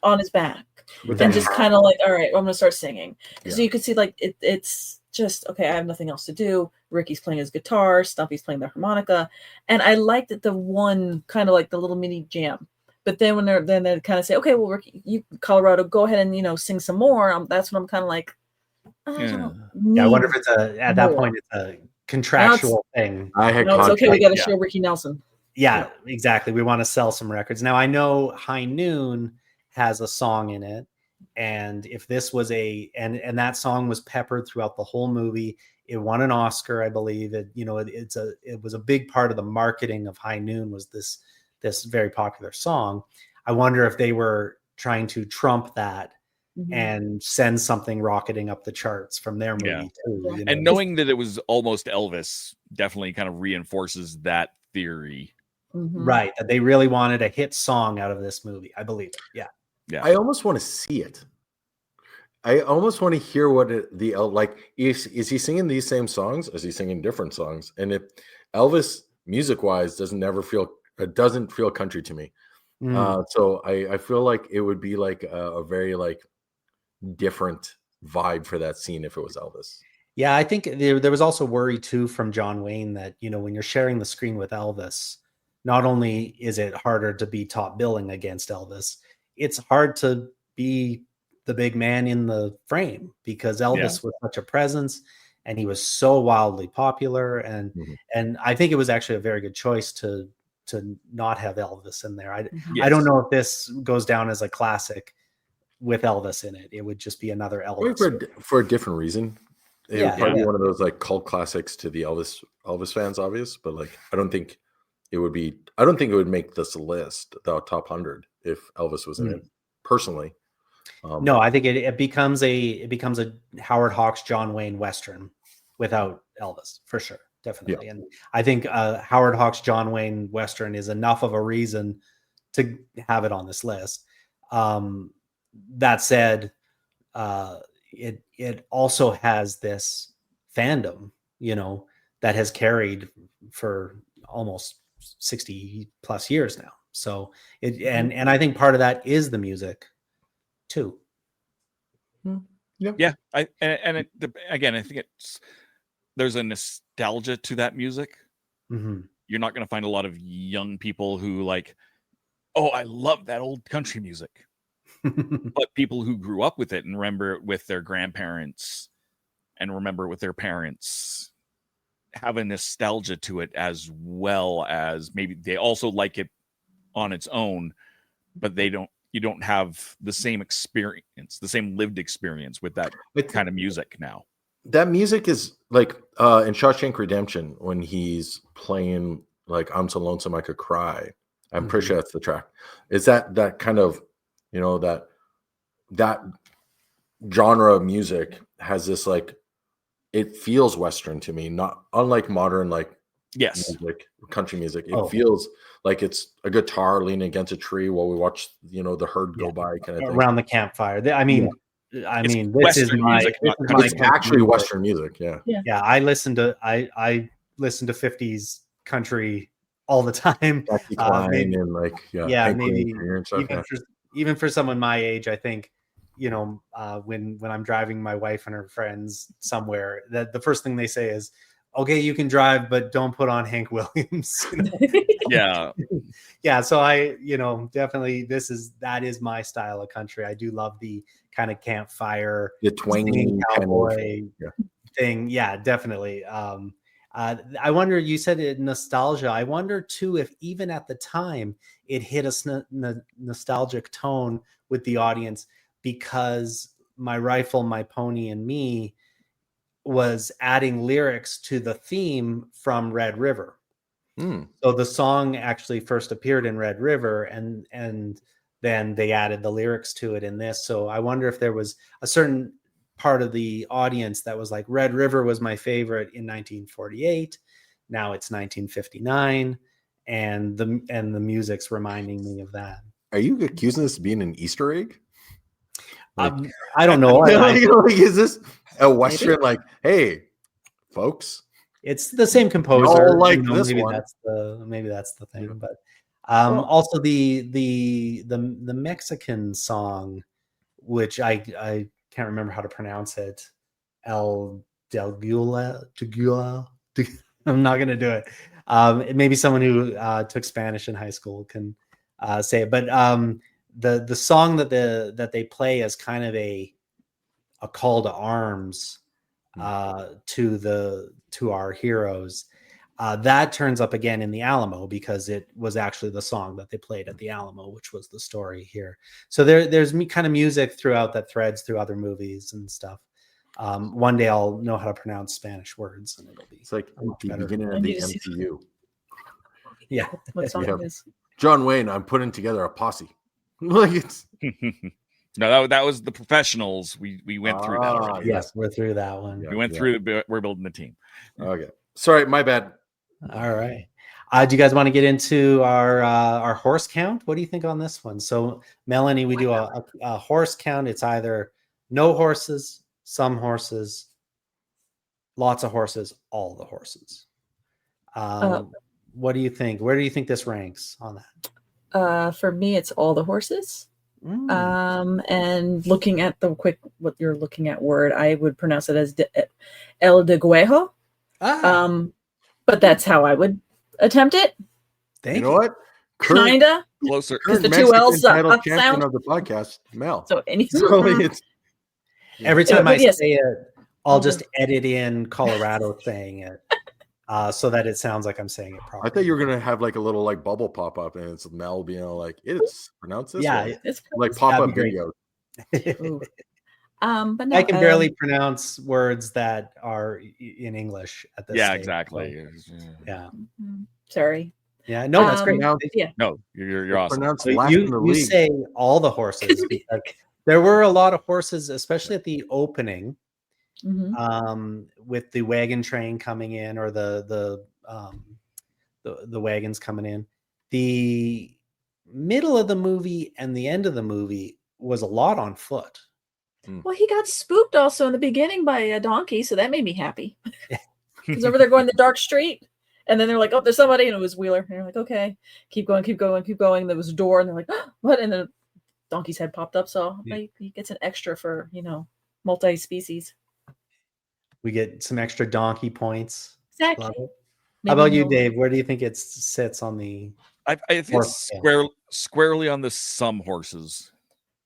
on his back and just kind of like, all right, well, I'm going to start singing. So you could see like it's just, okay, I have nothing else to do. Ricky's playing his guitar, Stumpy's playing the harmonica. And I liked that the one kind of like the little mini jam. But then when they kind of say, okay, well, Ricky, you Colorado, go ahead and, sing some more. That's when I'm kind of like, I wonder if it's at that point, it's a contractual thing. It's okay. We got to show Ricky Nelson. Yeah, exactly. We want to sell some records. Now, I know High Noon has a song in it, and if this was and that song was peppered throughout the whole movie, it won an Oscar, I believe. It was a big part of the marketing of High Noon was this very popular song. I wonder if they were trying to trump that and send something rocketing up the charts from their movie too. And knowing that it was almost Elvis definitely kind of reinforces that theory. Right. That they really wanted a hit song out of this movie. I believe it. Yeah. I almost want to see it. I almost want to hear what is he singing these same songs? Is he singing different songs? And if Elvis music wise doesn't feel country to me. So I feel like it would be like a very like different vibe for that scene if it was Elvis. Yeah, I think there was also worry too from John Wayne that, when you're sharing the screen with Elvis, not only is it harder to be top billing against Elvis, it's hard to be the big man in the frame because Elvis was such a presence and he was so wildly popular. And I think it was actually a very good choice to not have Elvis in there. I don't know if this goes down as a classic with Elvis in it. It would just be another Elvis for a different reason. It would probably be one of those like cult classics to the Elvis fans, obvious, but like I don't think it would make this list, the top 100, if Elvis was in it. Personally, no, I think it becomes a Howard Hawks John Wayne Western. without Elvis, for sure, definitely. And I think Howard Hawks' John Wayne Western is enough of a reason to have it on this list. That said, it also has this fandom, that has carried for almost 60 plus years now. So and I think part of that is the music too. Yeah. I think there's a nostalgia to that music. Mm-hmm. You're not going to find a lot of young people who like, oh, I love that old country music. But people who grew up with it and remember it with their grandparents and remember it with their parents have a nostalgia to it, as well as maybe they also like it on its own, but you don't have the same experience, the same lived experience with that kind of music now. That music is like in Shawshank Redemption when he's playing like I'm So Lonesome I Could Cry. I'm pretty sure that's the track. Is that kind of, that genre of music has this like, it feels Western to me, not unlike modern music, country music. It feels like it's a guitar leaning against a tree while we watch, the herd go by kind of thing. Around the campfire. This is actually Western music. Yeah. I listen to 50s country all the time. Even for someone my age, I think, when I'm driving my wife and her friends somewhere, that the first thing they say is, okay, you can drive, but don't put on Hank Williams. Yeah. Yeah. So I, definitely that is my style of country. I do love the kind of campfire, the twangy cowboy thing. Yeah, definitely. I wonder, you said it, nostalgia. I wonder too, if even at the time it hit a nostalgic tone with the audience, because My Rifle, My Pony and Me was adding lyrics to the theme from Red River. So the song actually first appeared in Red River, and then they added the lyrics to it in this. So I wonder if there was a certain part of the audience that was like, Red River was my favorite in 1948. Now it's 1959, and the music's reminding me of that. Are you accusing this of being an Easter egg? I don't know. Is this a Western? Like, hey, folks, it's the same composer. This maybe one. That's the thing. Yeah. But also the Mexican song, which I can't remember how to pronounce it. El del Gula. I'm not going to do it. Maybe someone who took Spanish in high school can say it. But the song that they play is kind of a call to arms to our heroes. That turns up again in the Alamo, because it was actually the song that they played at the Alamo, which was the story here. So there's kind of music throughout that threads through other movies and stuff. One day I'll know how to pronounce Spanish words, and it'll be. It's like the beginning of the MCU. Yeah. What song is? John Wayne, I'm putting together a posse. Like it's. No, that was The Professionals. We went through that already. Yes, we're through that one. We went through. We're building the team. Okay. Sorry, my bad. All right. Do you guys want to get into our horse count? What do you think on this one? So, Melanie, we do a horse count. It's either no horses, some horses, lots of horses, all the horses. What do you think? Where do you think this ranks on that? For me, it's all the horses. And looking at what you're looking at word, I would pronounce it as El de Guejo. But that's how I would attempt it. You know what? Kinda closer. Because the two L's champion of the podcast, Mel. So every time I say it, I'll just edit in Colorado saying it, so that it sounds like I'm saying it properly. I thought you were gonna have like a little like bubble pop up, and it's Mel being like, it's pronounced this way. It's like pop up video. But no, I can barely pronounce words that are in English at this stage. Exactly. So, yeah. Sorry. Yeah. No, that's great. Yeah. No, you're awesome. So you say all the horses, because there were a lot of horses, especially at the opening. with the wagon train coming in, or the wagons coming in. The middle of the movie and the end of the movie was a lot on foot. Well, he got spooked also in the beginning by a donkey, so that made me happy. Because over there going the dark street, and then they're like, "Oh, there's somebody," and it was Wheeler. And you're like, "Okay, keep going, keep going, keep going." There was a door, and they're like, oh, "What?" And then donkey's head popped up, so he gets an extra for multi-species. We get some extra donkey points. Exactly. How about you, Dave? Where do you think it sits on the? I think it's squarely on the some horses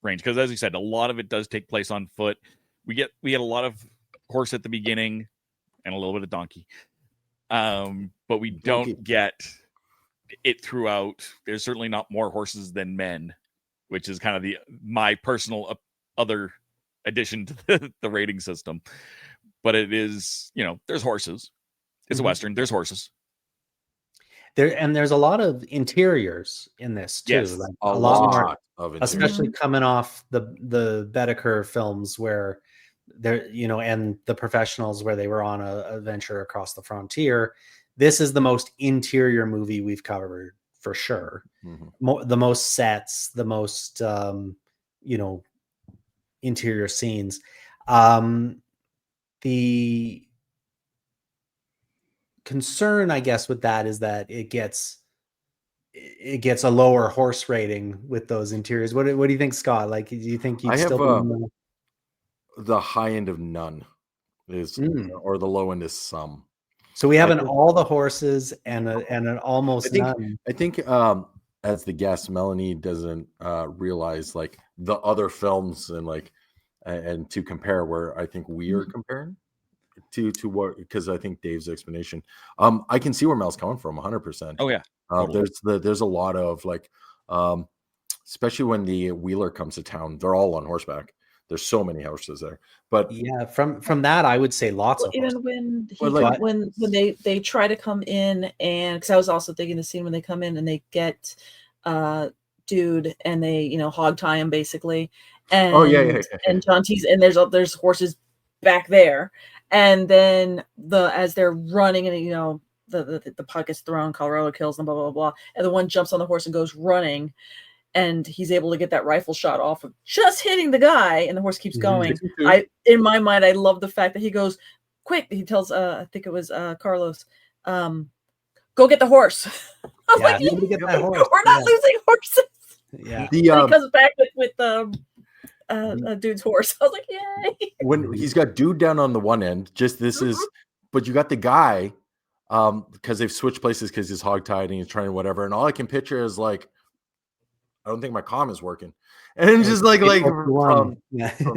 range, because as you said, a lot of it does take place on foot. We get a lot of horse at the beginning and a little bit of donkey, but we don't get it throughout. There's certainly not more horses than men, which is kind of my personal other addition to the rating system. But it is, there's horses. It's a Western. There's horses. There's a lot of interiors in this too. Yes, like a lot more of interiors. Especially coming off the Bedecker films where there, and the Professionals, where they were on a venture across the frontier. This is the most interior movie we've covered for sure. The most sets, the most interior scenes. The concern, I guess, with that is that it gets a lower horse rating with those interiors. What do you think, Scott? Like, do you think you'd still the high end of none is, or the low end is some? So we have all the horses and an almost none. I think as the guest, Melanie doesn't realize like the other films and to compare where I think we are comparing to what, because I think Dave's explanation, I can see where Mel's coming from 100%. Oh yeah. Totally. There's a lot of especially when the Wheeler comes to town, they're all on horseback. There's so many horses there. But yeah, from that I would say lots of even horses. when they try to come in, and because I was also thinking the scene when they come in and they get dude and they hog tie him basically, and and John T's, and there's horses back there, and then as they're running and the puck gets thrown, Colorado kills them, blah blah blah, and the one jumps on the horse and goes running, and he's able to get that rifle shot off of just hitting the guy, and the horse keeps going. In my mind, I love the fact that he goes quick. He tells I think it was Carlos, go get the horse. I was like, get that horse. We're not losing horses. Yeah. He comes back with a dude's horse. I was like, yay. When he's got dude down on the one end, but you got the guy, because they've switched places because he's hogtied and he's trying whatever. And all I can picture is like, I don't think my comm is working. And it's just from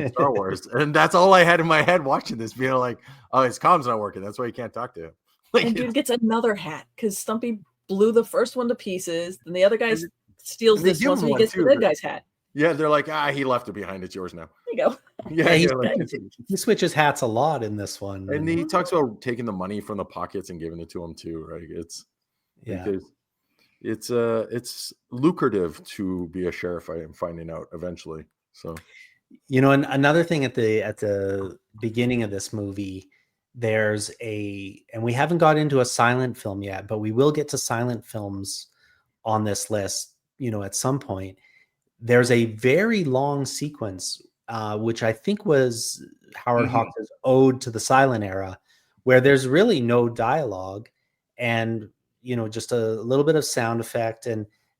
Star Wars. And that's all I had in my head watching this, being like, oh, his comm's not working. That's why you can't talk to him. And dude gets another hat because Stumpy blew the first one to pieces. Then the other guy steals this one, so he gets the red guy's hat. Yeah, they're like, he left it behind. It's yours now. There you go. Yeah, he switches hats a lot in this one. And he talks about taking the money from the pockets and giving it to him too, right? It's lucrative to be a sheriff. I am finding out eventually. So, and another thing at the beginning of this movie, and we haven't got into a silent film yet, but we will get to silent films on this list, at some point. There's a very long sequence, which I think was Howard Hawks' ode to the silent era, where there's really no dialogue and, just a little bit of sound effect.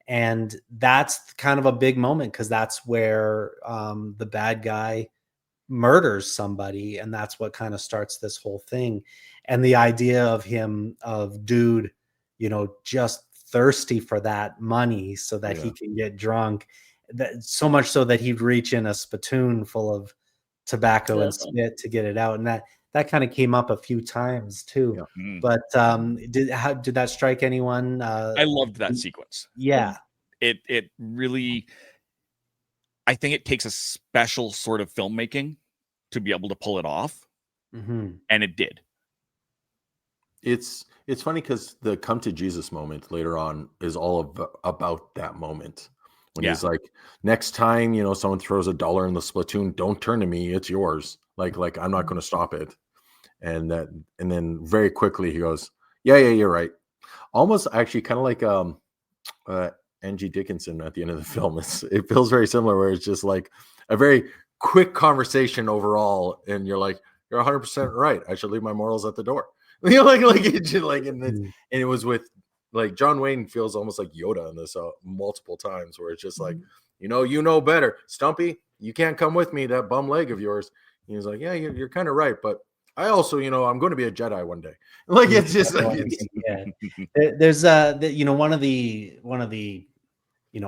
And that's kind of a big moment, because that's where the bad guy murders somebody. And that's what kind of starts this whole thing. And the idea of dude, just thirsty for that money so that he can get drunk. That so much so that he'd reach in a spittoon full of tobacco and spit to get it out. And that kind of came up a few times too. Yeah. But did that strike anyone? I loved that sequence. Yeah. It really, I think it takes a special sort of filmmaking to be able to pull it off. And it did. It's funny because the come to Jesus moment later on is all about that moment. When he's like, next time, someone throws $1 in the spittoon, don't turn to me. It's yours. like I'm not going to stop it. And then very quickly he goes, yeah, you're right. Almost actually kind of like Angie Dickinson at the end of the film. It feels very similar, where it's just like a very quick conversation overall, and you're like, you're 100% right. I should leave my morals at the door. Like it just like, and it was with like John Wayne feels almost like Yoda in this multiple times, where it's just like, you know better, Stumpy. You can't come with me, that bum leg of yours. And he's like, yeah, you're kind of right, but I also, I'm going to be a Jedi one day. Like it's just like there's one of the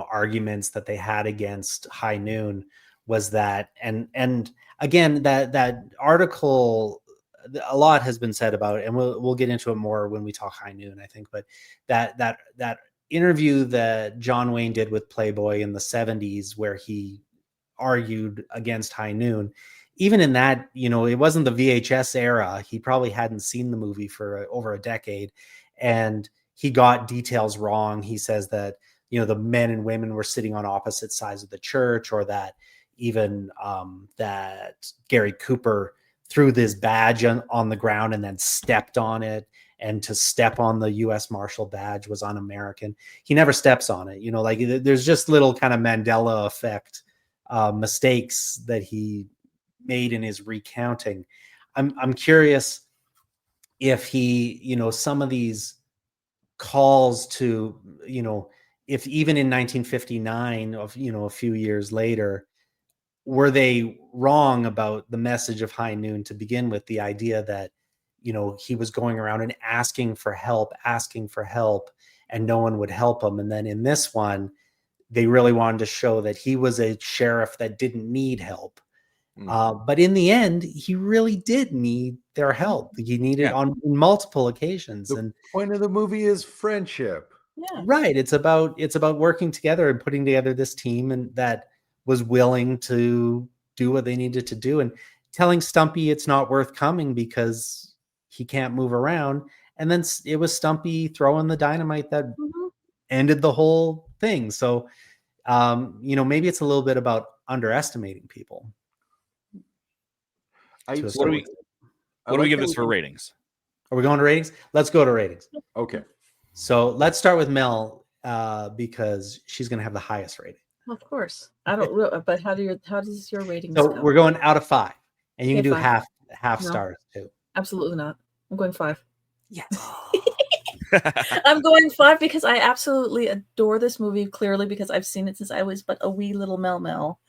arguments that they had against High Noon was that, and again, that article, a lot has been said about it, and we'll get into it more when we talk High Noon, I think. But that interview that John Wayne did with Playboy in the 70s, where he argued against High Noon, even in that, it wasn't the VHS era. He probably hadn't seen the movie for over a decade, and he got details wrong. He says that, the men and women were sitting on opposite sides of the church, or that even that Gary Cooper threw this badge on the ground and then stepped on it. And to step on the U.S. Marshal badge was un-American. He never steps on it. Like there's just little kind of Mandela effect mistakes that he made in his recounting. I'm curious if he, some of these calls to, if even in 1959, of a few years later, were they wrong about the message of High Noon to begin with? The idea that, he was going around and asking for help, and no one would help him. And then in this one, they really wanted to show that he was a sheriff that didn't need help. But in the end, he really did need their help. He needed on multiple occasions. The point of the movie is friendship. Yeah. Right. It's about working together and putting together this team, and that was willing to do what they needed to do, and telling Stumpy it's not worth coming because he can't move around. And then it was Stumpy throwing the dynamite that ended the whole thing. So, maybe it's a little bit about underestimating people. What do we give this for ratings? Are we going to ratings? Let's go to ratings. Okay. So let's start with Mel because she's going to have the highest rating. Of course. I don't know, but how does your rating go? We're going out of 5, and you can do 5. half stars too. Absolutely not. I'm going 5. Yes. I'm going 5 because I absolutely adore this movie, clearly because I've seen it since I was but a wee little Mel.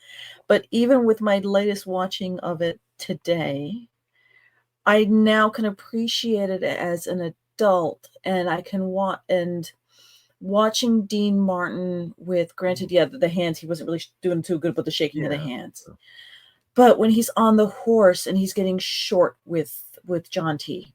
But even with my latest watching of it today, I now can appreciate it as an adult, and I can watching Dean Martin with, granted, the hands, he wasn't really doing too good with the shaking of the hands. But when he's on the horse and he's getting short with John T.,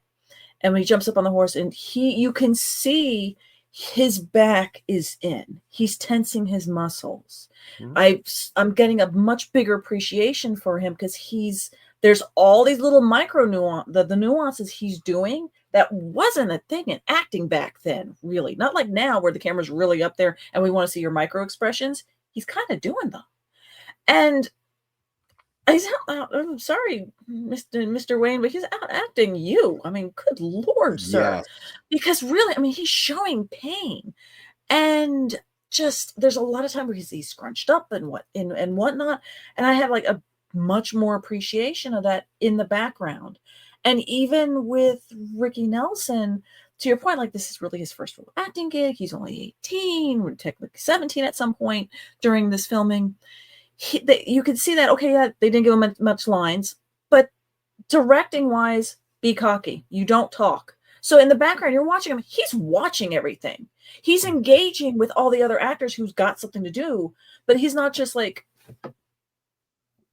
and when he jumps up on the horse and you can see his back is in. He's tensing his muscles. I'm getting a much bigger appreciation for him because there's all these little micro the nuances he's doing that wasn't a thing in acting back then, really. Not like now where the camera's really up there and we want to see your micro expressions. He's kind of doing them. And I'm sorry, Mr. Wayne, but he's out acting you. I mean, good Lord, sir. Yeah. Because really, I mean, he's showing pain. And just there's a lot of time where he's scrunched up and whatnot. And I have like a much more appreciation of that in the background. And even with Ricky Nelson, to your point, like this is really his first real acting gig. He's only 18, we're technically 17 at some point during this filming. You could see that, okay, yeah, they didn't give him much lines, but directing wise, be cocky. You don't talk. So in the background, you're watching him. He's watching everything. He's engaging with all the other actors who's got something to do, but he's not just like,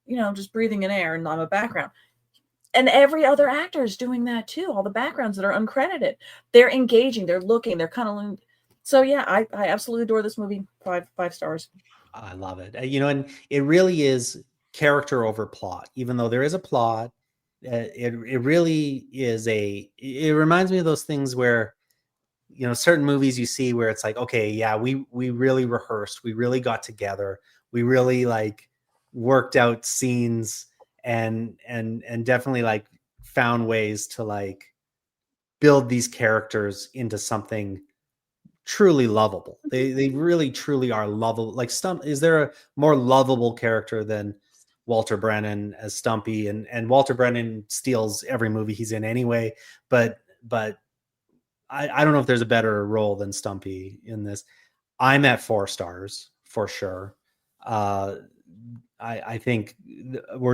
just breathing in air and on a background. And every other actor is doing that too. All the backgrounds that are uncredited, they're engaging, they're looking, they're kind of. So yeah, I absolutely adore this movie. 5 stars. I love it. And it really is character over plot. Even though there is a plot, it really is it reminds me of those things where, certain movies you see where it's like, okay, yeah, we really rehearsed, we really got together, we really like worked out scenes, and definitely like found ways to like build these characters into something truly lovable. They really truly are lovable. Like is there a more lovable character than Walter Brennan as Stumpy? And Walter Brennan steals every movie he's in anyway, but I don't know if there's a better role than Stumpy in this. I'm at 4 stars for sure. I think I'm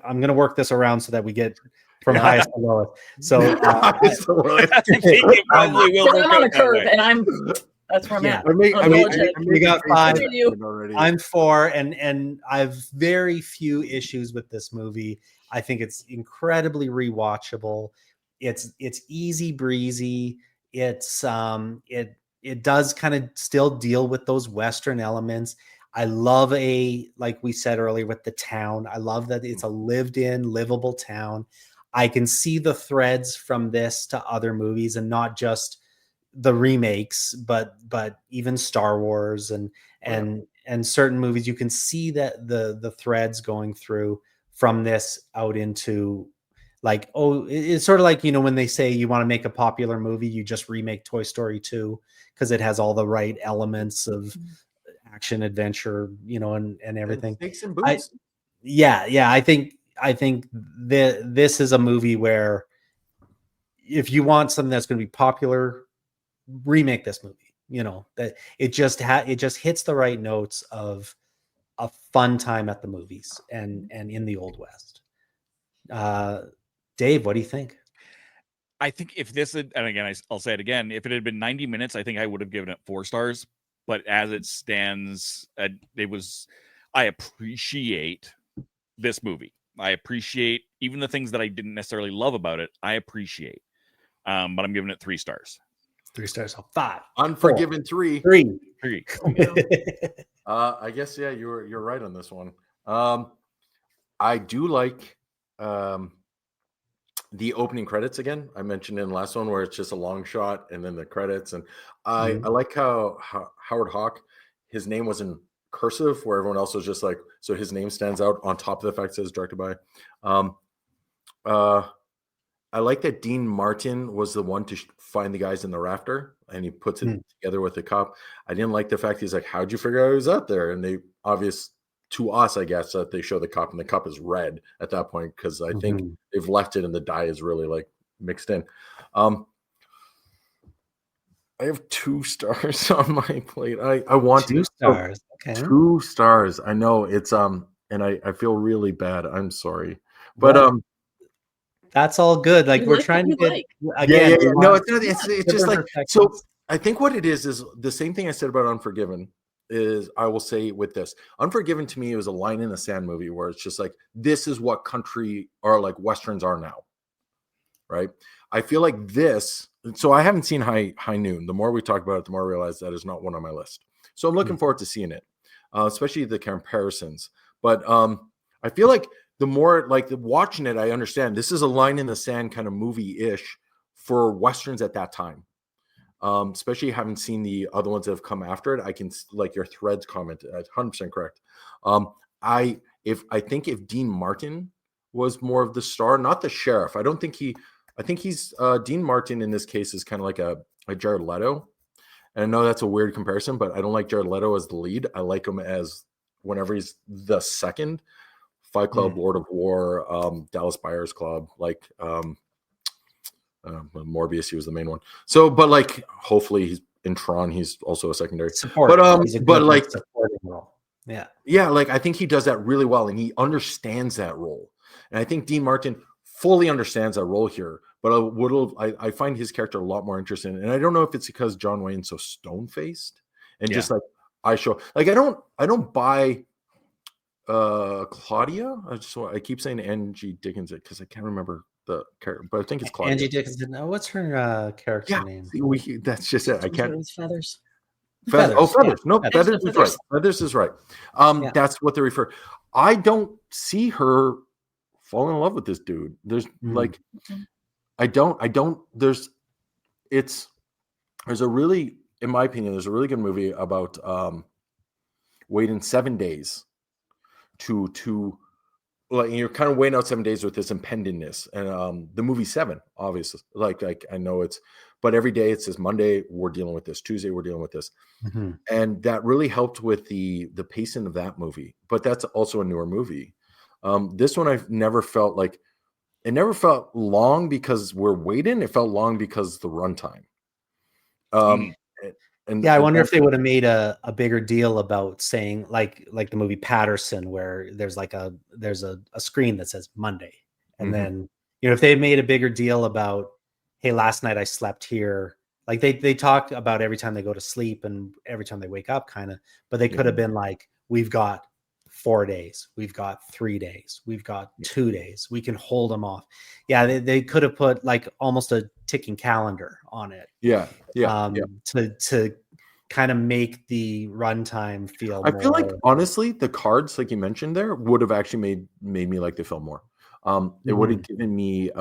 going to work this around so that we get from highest to lowest. So I think it probably will work I'm on a curve, and that's where I'm at. We got 5. I'm 4, and I've very few issues with this movie. I think it's incredibly rewatchable. It's easy breezy. It's it does kind of still deal with those Western elements. I love like we said earlier with the town. I love that it's a lived in, livable town. I can see the threads from this to other movies, and not just the remakes, but even Star Wars and certain movies. You can see that the threads going through from this out into like, it's sort of like, when they say you want to make a popular movie, you just remake Toy Story 2 because it has all the right elements of action, adventure, and everything. Snakes and boots. I think this is a movie where if you want something that's going to be popular, remake this movie. That it just hits the right notes of a fun time at the movies and in the Old West. Dave, what do you think? I think if this had, and again, I'll say it again, if it had been 90 minutes, I think I would have given it 4 stars. But as it stands, I appreciate this movie. I appreciate even the things that I didn't necessarily love about it. I appreciate, but I'm giving it 3 stars. 3 stars. 5. Unforgiven 3. 3. I guess you're right on this one. I do like the opening credits again. I mentioned in the last one where it's just a long shot and then the credits, and I like how Howard Hawk, his name was in cursive where everyone else was just like, so his name stands out on top of the fact it says directed by. I like that Dean Martin was the one to find the guys in the rafter, and he puts it together with the cop. I didn't like the fact he's like, how'd you figure out he was out there? And they to us, I guess, that they show the cup, and the cup is red at that point because I think they've left it and the dye is really like mixed in. I have 2 stars on my plate. I want 2 stars. Okay. 2 stars. I know it's and I feel really bad. I'm sorry, but that's all good. Like we're trying to get again. Yeah. No, it's not. It's just like so. I think what it is the same thing I said about Unforgiven. Is I will say with this Unforgiven, to me, it was a line in the sand movie where it's just like, this is what country or like Westerns are now. Right. I feel like this. So I haven't seen High Noon. The more we talk about it, the more I realize that is not one on my list. So I'm looking forward to seeing it, especially the comparisons. But I feel like the more like watching it, I understand this is a line in the sand kind of movie-ish for Westerns at that time. Especially having seen the other ones that have come after it, I can like your Threads comment, 100% correct. I think if Dean Martin was more of the star, not the sheriff. I think he's Dean Martin in this case is kind of like a Jared Leto. And I know that's a weird comparison, but I don't like Jared Leto as the lead. I like him as whenever he's the second. Fight Club, Lord of War, Dallas Buyers Club, like Morbius, he was the main one. So, but like, hopefully he's in Tron. He's also a secondary support. But like, role. Yeah. Like I think he does that really well, and he understands that role. And I think Dean Martin fully understands that role here. But I find his character a lot more interesting. And I don't know if it's because John Wayne's so stone faced and just like I don't buy Claudia. I keep saying Angie Dickinson because I can't remember the character, but I think it's Claudia. Angie Dickinson. What's her character name? That's just it. I can't. Feathers. Oh, Feathers. Yeah. No, Feathers is right. Feathers is right. That's what they refer. I don't see her fall in love with this dude. There's like, I don't. There's a really, in my opinion, there's a really good movie about waiting 7 days to like you're kind of waiting out 7 days with this impendingness. And the movie Seven, obviously, like I know it's, but every day it says Monday we're dealing with this, Tuesday we're dealing with this, and that really helped with the pacing of that movie. But that's also a newer movie. This one I've never felt like it never felt long because we're waiting. It felt long because the runtime. And I wonder if they would have made a bigger deal about saying like the movie Patterson, where there's a screen that says Monday, and then if they made a bigger deal about, hey, last night I slept here. Like they talk about every time they go to sleep and every time they wake up, kind of, but they could have been like, we've got 4 days, we've got 3 days, we've got 2 days, we can hold them off. Yeah, they could have put like almost a ticking calendar on it. To kind of make the runtime feel I feel like honestly the cards, like you mentioned there, would have actually made me like the film more. It would have given me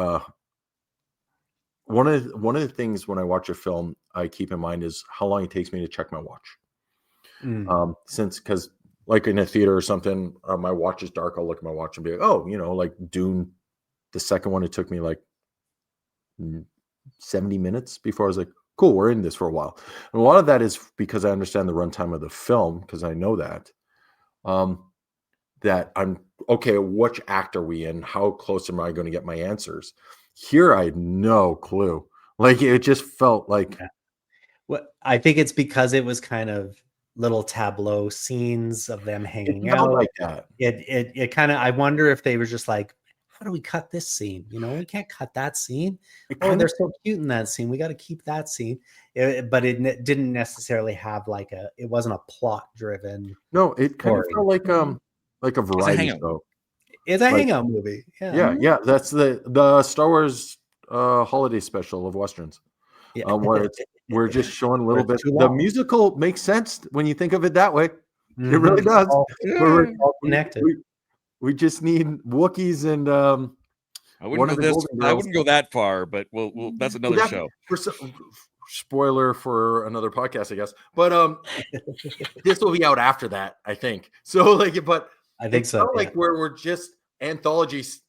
one of the things when I watch a film I keep in mind is how long it takes me to check my watch. Because like in a theater or something, my watch is dark, I'll look at my watch and be like, oh, like Dune, the second one, it took me like 70 minutes before I was like, cool, we're in this for a while. And a lot of that is because I understand the runtime of the film, because I know that that I'm okay, which act are we in? How close am I going to get my answers? Here I had no clue. Like it just felt like well, I think it's because it was kind of little tableau scenes of them hanging out like that. It kind of, I wonder if they were just like, how do we cut this scene? We can't cut that scene. Oh, they're so cute in that scene, we got to keep that scene. But it didn't necessarily have like it wasn't a plot driven. No, it kind of felt like a variety show. It's a hangout movie. Yeah. That's the Star Wars holiday special of Westerns. Where we're just showing a little bit. The musical makes sense when you think of it that way. It really does. We're all connected. We just need Wookiees and I wouldn't go that far, but we'll that's another show. Spoiler for another podcast, I guess. But this will be out after that, I think. So but I think so. Like where we're just anthologies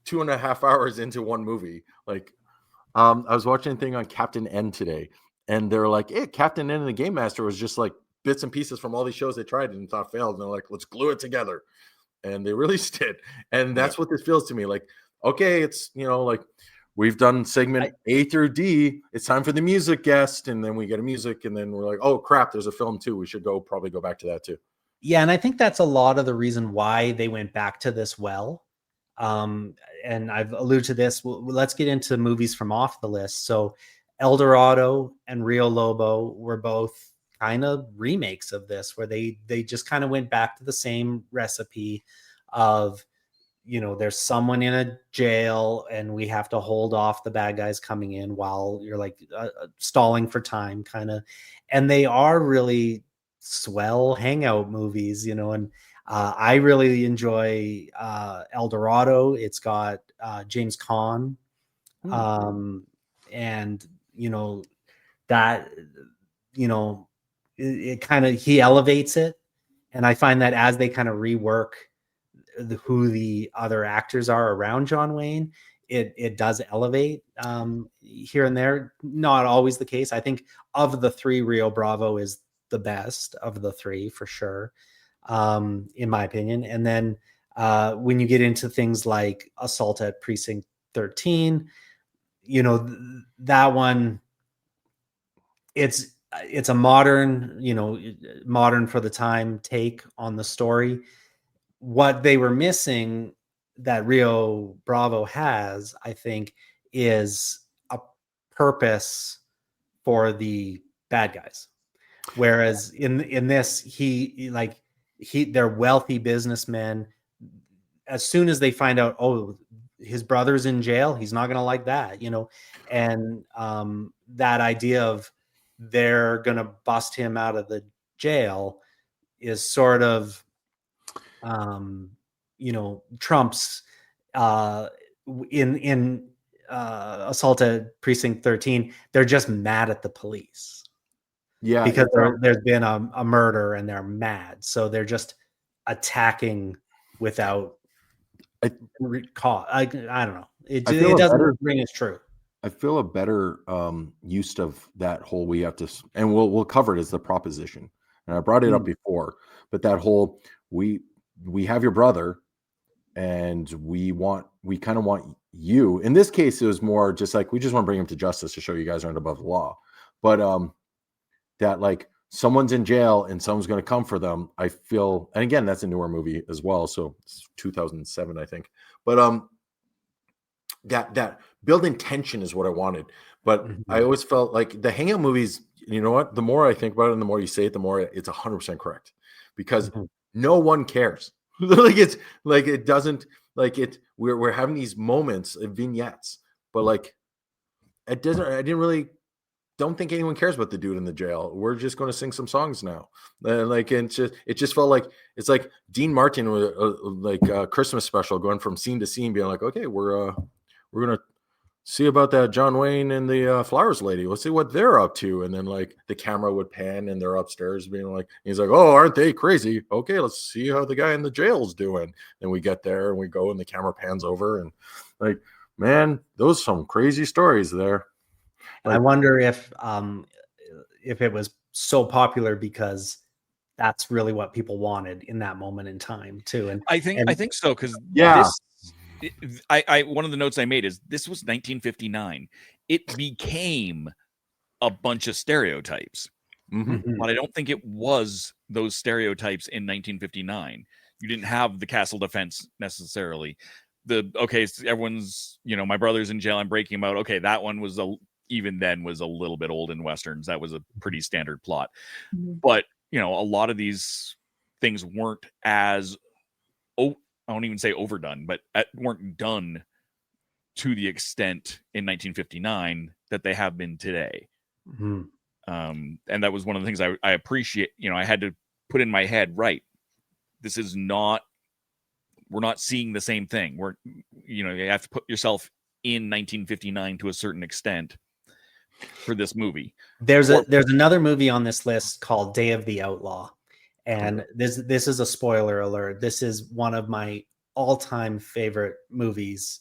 2.5 hours into one movie. Like I was watching a thing on Captain N today, and they're like, hey, Captain N and the Game Master was just like bits and pieces from all these shows they tried and thought failed. And they're like, let's glue it together. And they released it. And that's what this feels to me like. Okay, it's, like we've done segment A through D. It's time for the music guest. And then we get a music. And then we're like, oh, crap, there's a film too. We should probably go back to that too. Yeah. And I think that's a lot of the reason why they went back to this well. And I've alluded to this. Let's get into movies from off the list. So El Dorado and Rio Lobo were both kind of remakes of this, where they just kind of went back to the same recipe of, there's someone in a jail and we have to hold off the bad guys coming in while you're like stalling for time kind of. And they are really swell hangout movies, and I really enjoy El Dorado. It's got James Caan. And, that, it kind of, he elevates it. And I find that as they kind of rework who the other actors are around John Wayne, it does elevate here and there. Not always the case. I think of the three, Rio Bravo is the best of the three for sure, in my opinion. And then when you get into things like Assault at Precinct 13, that one, it's a modern, modern for the time take on the story. What they were missing that Rio Bravo has, I think, is a purpose for the bad guys. Whereas in this, they're wealthy businessmen. As soon as they find out, oh, his brother's in jail, he's not going to like that, and that idea of they're going to bust him out of the jail is sort of, Trump's in Assault at Precinct 13. They're just mad at the police. Yeah, because there's been a murder and they're mad. So they're just attacking without recall. I don't know. It I feel doesn't ring as true. I feel a better use of that whole we have to, and we'll cover it as the proposition. And I brought it up before, but that whole we have your brother, and we kind of want you. In this case, it was more just like we just want to bring him to justice to show you guys aren't above the law. But that like someone's in jail and someone's going to come for them. I feel, and again, that's a newer movie as well, so it's 2007, I think. But that building tension is what I wanted. But I always felt like the Hangout movies, you know what? The more I think about it and the more you say it, the more it's 100% correct, because no one cares. Like it's like it doesn't like it. We're having these moments of vignettes, but like it doesn't. I didn't really don't think anyone cares about the dude in the jail. We're just going to sing some songs now. Like and it just felt like it's like Dean Martin was like a Christmas special, going from scene to scene, being like, okay, we're gonna see about that John Wayne and the Flowers lady. Let's see what they're up to. And then like the camera would pan and they're upstairs being like, he's like, oh, aren't they crazy? Okay, let's see how the guy in the jail's doing. And we get there and we go and the camera pans over and like, man, those are some crazy stories there. Like, I wonder if it was so popular because that's really what people wanted in that moment in time too. And I think so. Cause one of the notes I made is this was 1959. It became a bunch of stereotypes, but I don't think it was those stereotypes in 1959. You didn't have the castle defense necessarily. Everyone's, my brother's in jail, I'm breaking him out. Okay, that one was even then was a little bit old in Westerns. That was a pretty standard plot. But, a lot of these things weren't as I won't even say overdone, but weren't done to the extent in 1959 that they have been today. And that was one of the things I appreciate. I had to put in my head, right, this is not, we're not seeing the same thing. You have to put yourself in 1959 to a certain extent for this movie. There's another movie on this list called Day of the Outlaw. And this is a spoiler alert. This is one of my all-time favorite movies.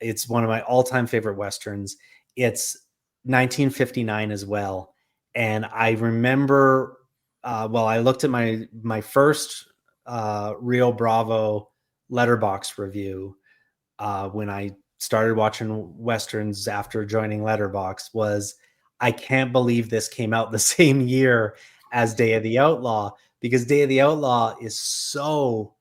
It's one of my all-time favorite Westerns. It's 1959 as well. And I remember, I looked at my first Rio Bravo Letterboxd review when I started watching Westerns after joining Letterboxd was, I can't believe this came out the same year as Day of the Outlaw. Because Day of the Outlaw is so,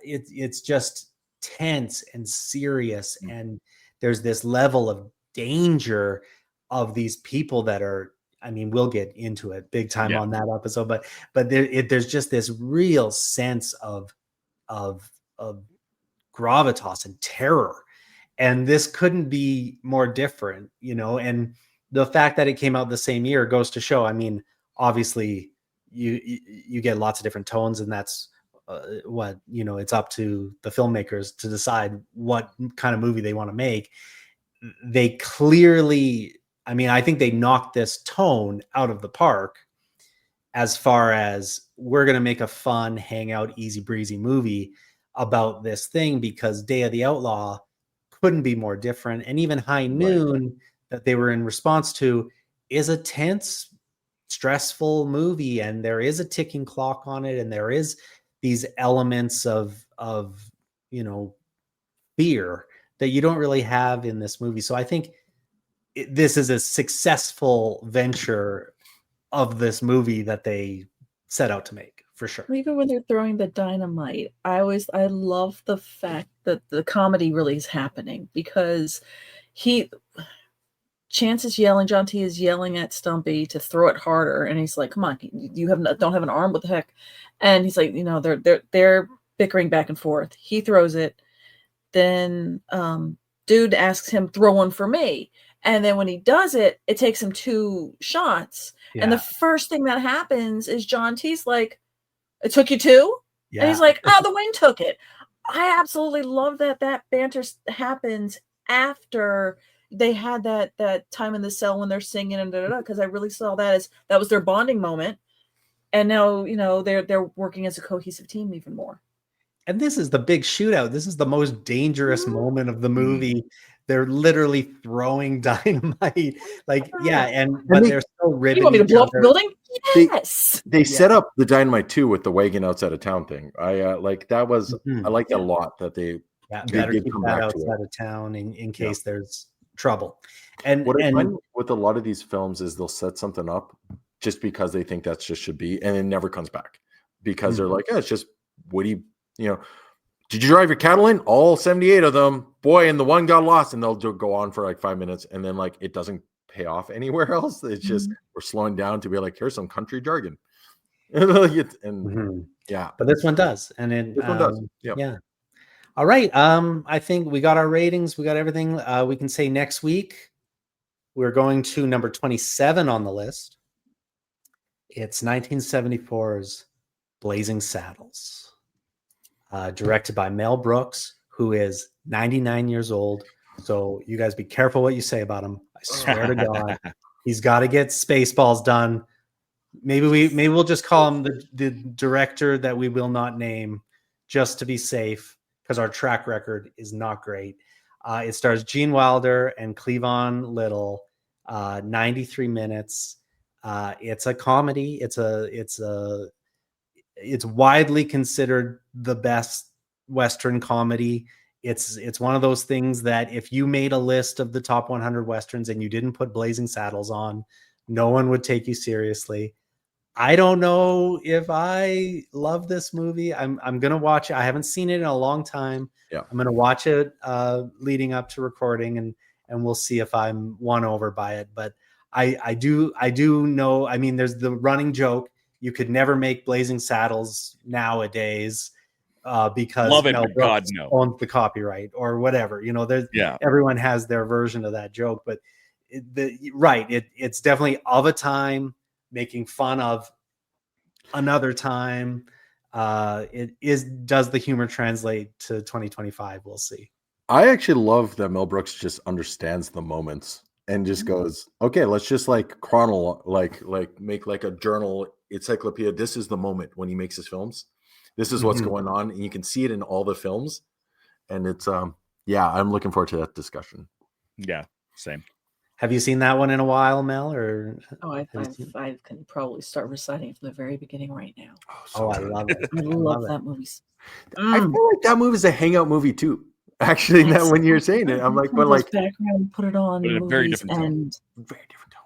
it's just tense and serious. And there's this level of danger of these people that are, we'll get into it big time on that episode, but there's just this real sense of gravitas and terror. And this couldn't be more different, and the fact that it came out the same year goes to show, obviously, you get lots of different tones, and that's what it's up to the filmmakers to decide what kind of movie they want to make. They clearly, I think they knocked this tone out of the park as far as we're going to make a fun, hangout, easy breezy movie about this thing, because Day of the Outlaw couldn't be more different. And even High Noon that they were in response to is a tense, stressful movie, and there is a ticking clock on it, and there is these elements of fear that you don't really have in this movie. So I think this is a successful venture of this movie that they set out to make, for sure. Even when they're throwing the dynamite, I love the fact that the comedy really is happening, because Chance is yelling, John T is yelling at Stumpy to throw it harder, and he's like, "Come on, you don't have an arm? What the heck?" And he's like, they're bickering back and forth. He throws it, then dude asks him, "Throw one for me," and then when he does it, it takes him 2 shots, and the first thing that happens is John T's like, "It took you 2?" And he's like, "Oh, the wind took it." I absolutely love that banter happens after they had that time in the cell when they're singing and because I really saw that was their bonding moment, and now they're working as a cohesive team even more. And this is the big shootout. This is the most dangerous moment of the movie. They're literally throwing dynamite. Like, yeah, but they're still ribbing. You want me to blow up the building? Yes. They set up the dynamite too with the wagon outside of town thing. I like that was I liked a lot that they better keep that outside of town in case there's trouble. And what I find with a lot of these films is they'll set something up just because they think that's just should be, and it never comes back because they're like, it's just Woody, did you drive your cattle in? All 78 of them, boy, and the one got lost, and they'll go on for like 5 minutes, and then like it doesn't pay off anywhere else. It's just we're slowing down to be like, here's some country jargon. And but this one does, and this one does. Yeah. All right. I think we got our ratings. We got everything. We can say next week we're going to number 27 on the list. It's 1974's Blazing Saddles, directed by Mel Brooks, who is 99 years old. So you guys be careful what you say about him. I swear to God, he's got to get Spaceballs done. Maybe we'll just call him the director that we will not name, just to be safe, because our track record is not great. It stars Gene Wilder and Cleavon Little. 93 minutes. It's a comedy. It's widely considered the best Western comedy. It's one of those things that if you made a list of the top 100 Westerns and you didn't put Blazing Saddles on, no one would take you seriously. I don't know if I love this movie. I'm going to watch it. I haven't seen it in a long time. Yeah. I'm going to watch it leading up to recording, and we'll see if I'm won over by it. But I do know, I mean, there's the running joke. You could never make Blazing Saddles nowadays because Mel Brooks owns the copyright or whatever. Everyone has their version of that joke. But it's definitely of a time, making fun of another time. Does the humor translate to 2025? We'll see. I actually love that Mel Brooks just understands the moments and just goes, okay, let's just like make like a journal encyclopedia. This is the moment when he makes his films. This is what's going on, and you can see it in all the films. And it's I'm looking forward to that discussion. Yeah, same. Have you seen that one in a while, Mel? Or I can probably start reciting from the very beginning right now. I love it. I love that movie. I feel like that movie is a hangout movie too. Actually, now when you're saying it, I'm like, but like background, put it on, but in a very different tone. Very different tone.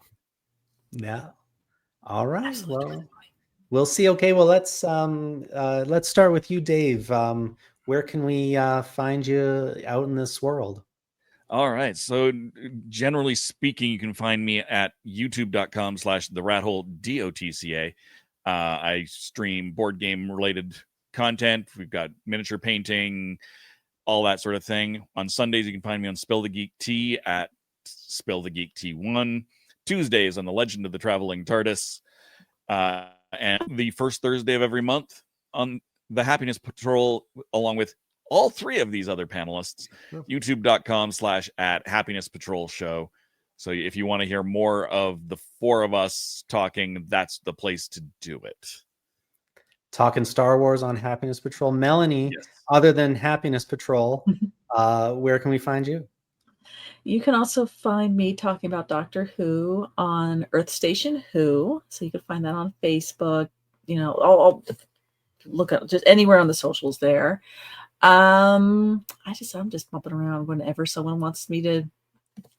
Yeah. All right. Absolutely. Well, we'll see. Okay. Well, let's start with you, Dave. Where can we find you out in this world? All right. So generally speaking, you can find me at youtube.com/therathole.dotca. I stream board game related content. We've got miniature painting, all that sort of thing. On Sundays, you can find me on Spill the Geek Tea at Spill the Geek T1. Tuesdays on The Legend of the Traveling TARDIS. And the first Thursday of every month on The Happiness Patrol, along with all three of these other panelists, youtube.com/@Happiness Patrol Show. So if you want to hear more of the four of us talking, that's the place to do it. Talking Star Wars on Happiness Patrol. Melanie, yes. Other than Happiness Patrol, where can we find you? You can also find me talking about Doctor Who on Earth Station Who. So you can find that on Facebook. I'll look at just anywhere on the socials there. I'm just bumping around whenever someone wants me to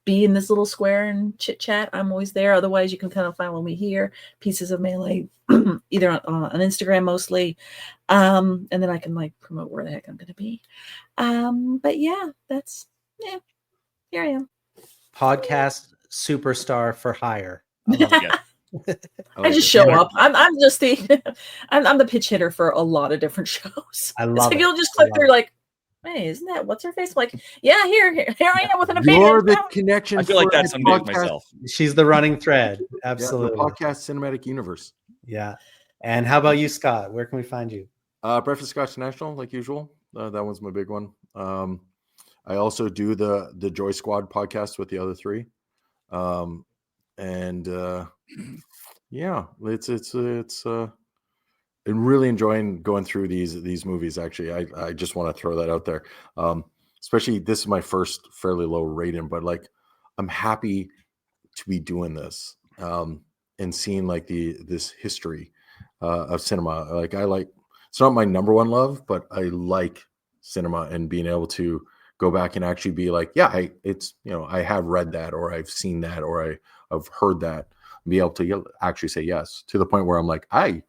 be in this little square and chit chat. I'm always there. Otherwise, you can kind of follow me here. Pieces of Melee, either on Instagram mostly, and then I can like promote where the heck I'm going to be. But here I am. Podcast superstar for hire. I just show up. I'm just I'm the pitch hitter for a lot of different shows. I love it. You'll just click through like, hey, isn't that what's her face? Like, yeah, here I am with an opinion. You're the connection. I feel like that's something myself. She's the running thread. Absolutely. The podcast cinematic universe. Yeah. And how about you, Scott? Where can we find you? Breakfast Scotch National, like usual. That one's my big one. I also do the Joy Squad podcast with the other three. It's really enjoying going through these movies. Actually, I just want to throw that out there. Especially this is my first fairly low rating, but like I'm happy to be doing this and seeing like this history of cinema. Like it's not my number one love, but I like cinema and being able to go back and actually be like, yeah, I have read that, or I've seen that, or I've heard that, and be able to actually say yes, to the point where I'm like, I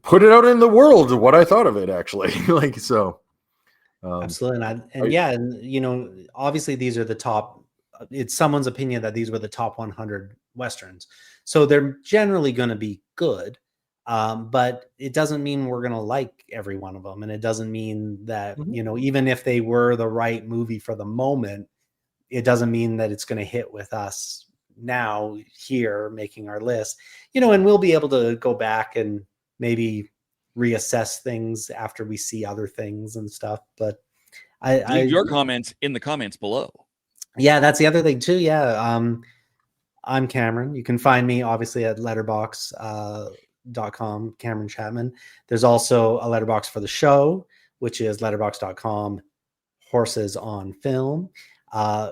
put it out in the world what I thought of it actually. Like, so absolutely. And obviously these are the top, it's someone's opinion that these were the top 100 Westerns. So they're generally going to be good. But it doesn't mean we're going to like every one of them. And it doesn't mean that, even if they were the right movie for the moment, it doesn't mean that it's going to hit with us now here making our list, and we'll be able to go back and maybe reassess things after we see other things and stuff. But leave your comments in the comments below. Yeah, that's the other thing too. Yeah. I'm Cameron. You can find me obviously at letterbox.com, Cameron Chapman. There's also a letterbox for the show, which is letterbox.com, Horses on Film.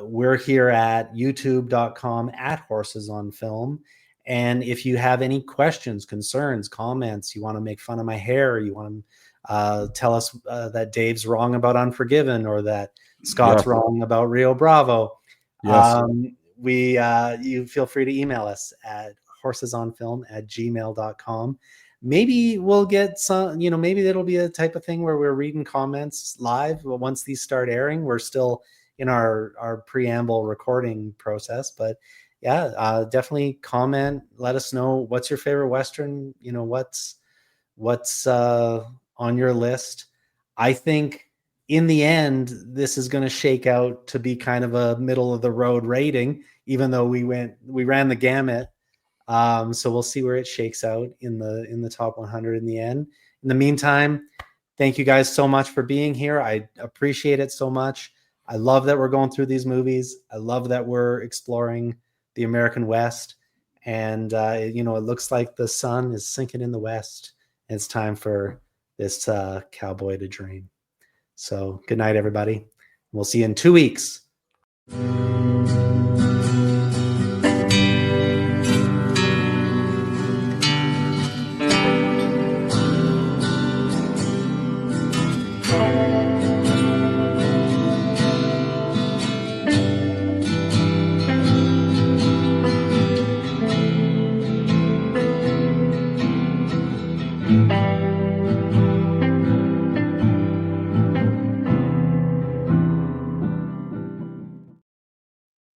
We're here at youtube.com at Horses on Film. And if you have any questions, concerns, comments, you want to make fun of my hair, you want to tell us that Dave's wrong about Unforgiven, or that Scott's wrong about Rio Bravo, you feel free to email us at horsesonfilm@gmail.com. Maybe we'll get some, maybe it'll be a type of thing where we're reading comments live. But once these start airing, we're still in our preamble recording process, but definitely comment. Let us know what's your favorite Western, what's on your list. I think in the end, this is going to shake out to be kind of a middle of the road rating, even though we ran the gamut. So we'll see where it shakes out in the top 100 in the end. In the meantime, thank you guys so much for being here. I appreciate it so much. I love that we're going through these movies. I love that we're exploring the American West. And, it looks like the sun is sinking in the West. And it's time for this cowboy to dream. So good night, everybody. We'll see you in 2 weeks.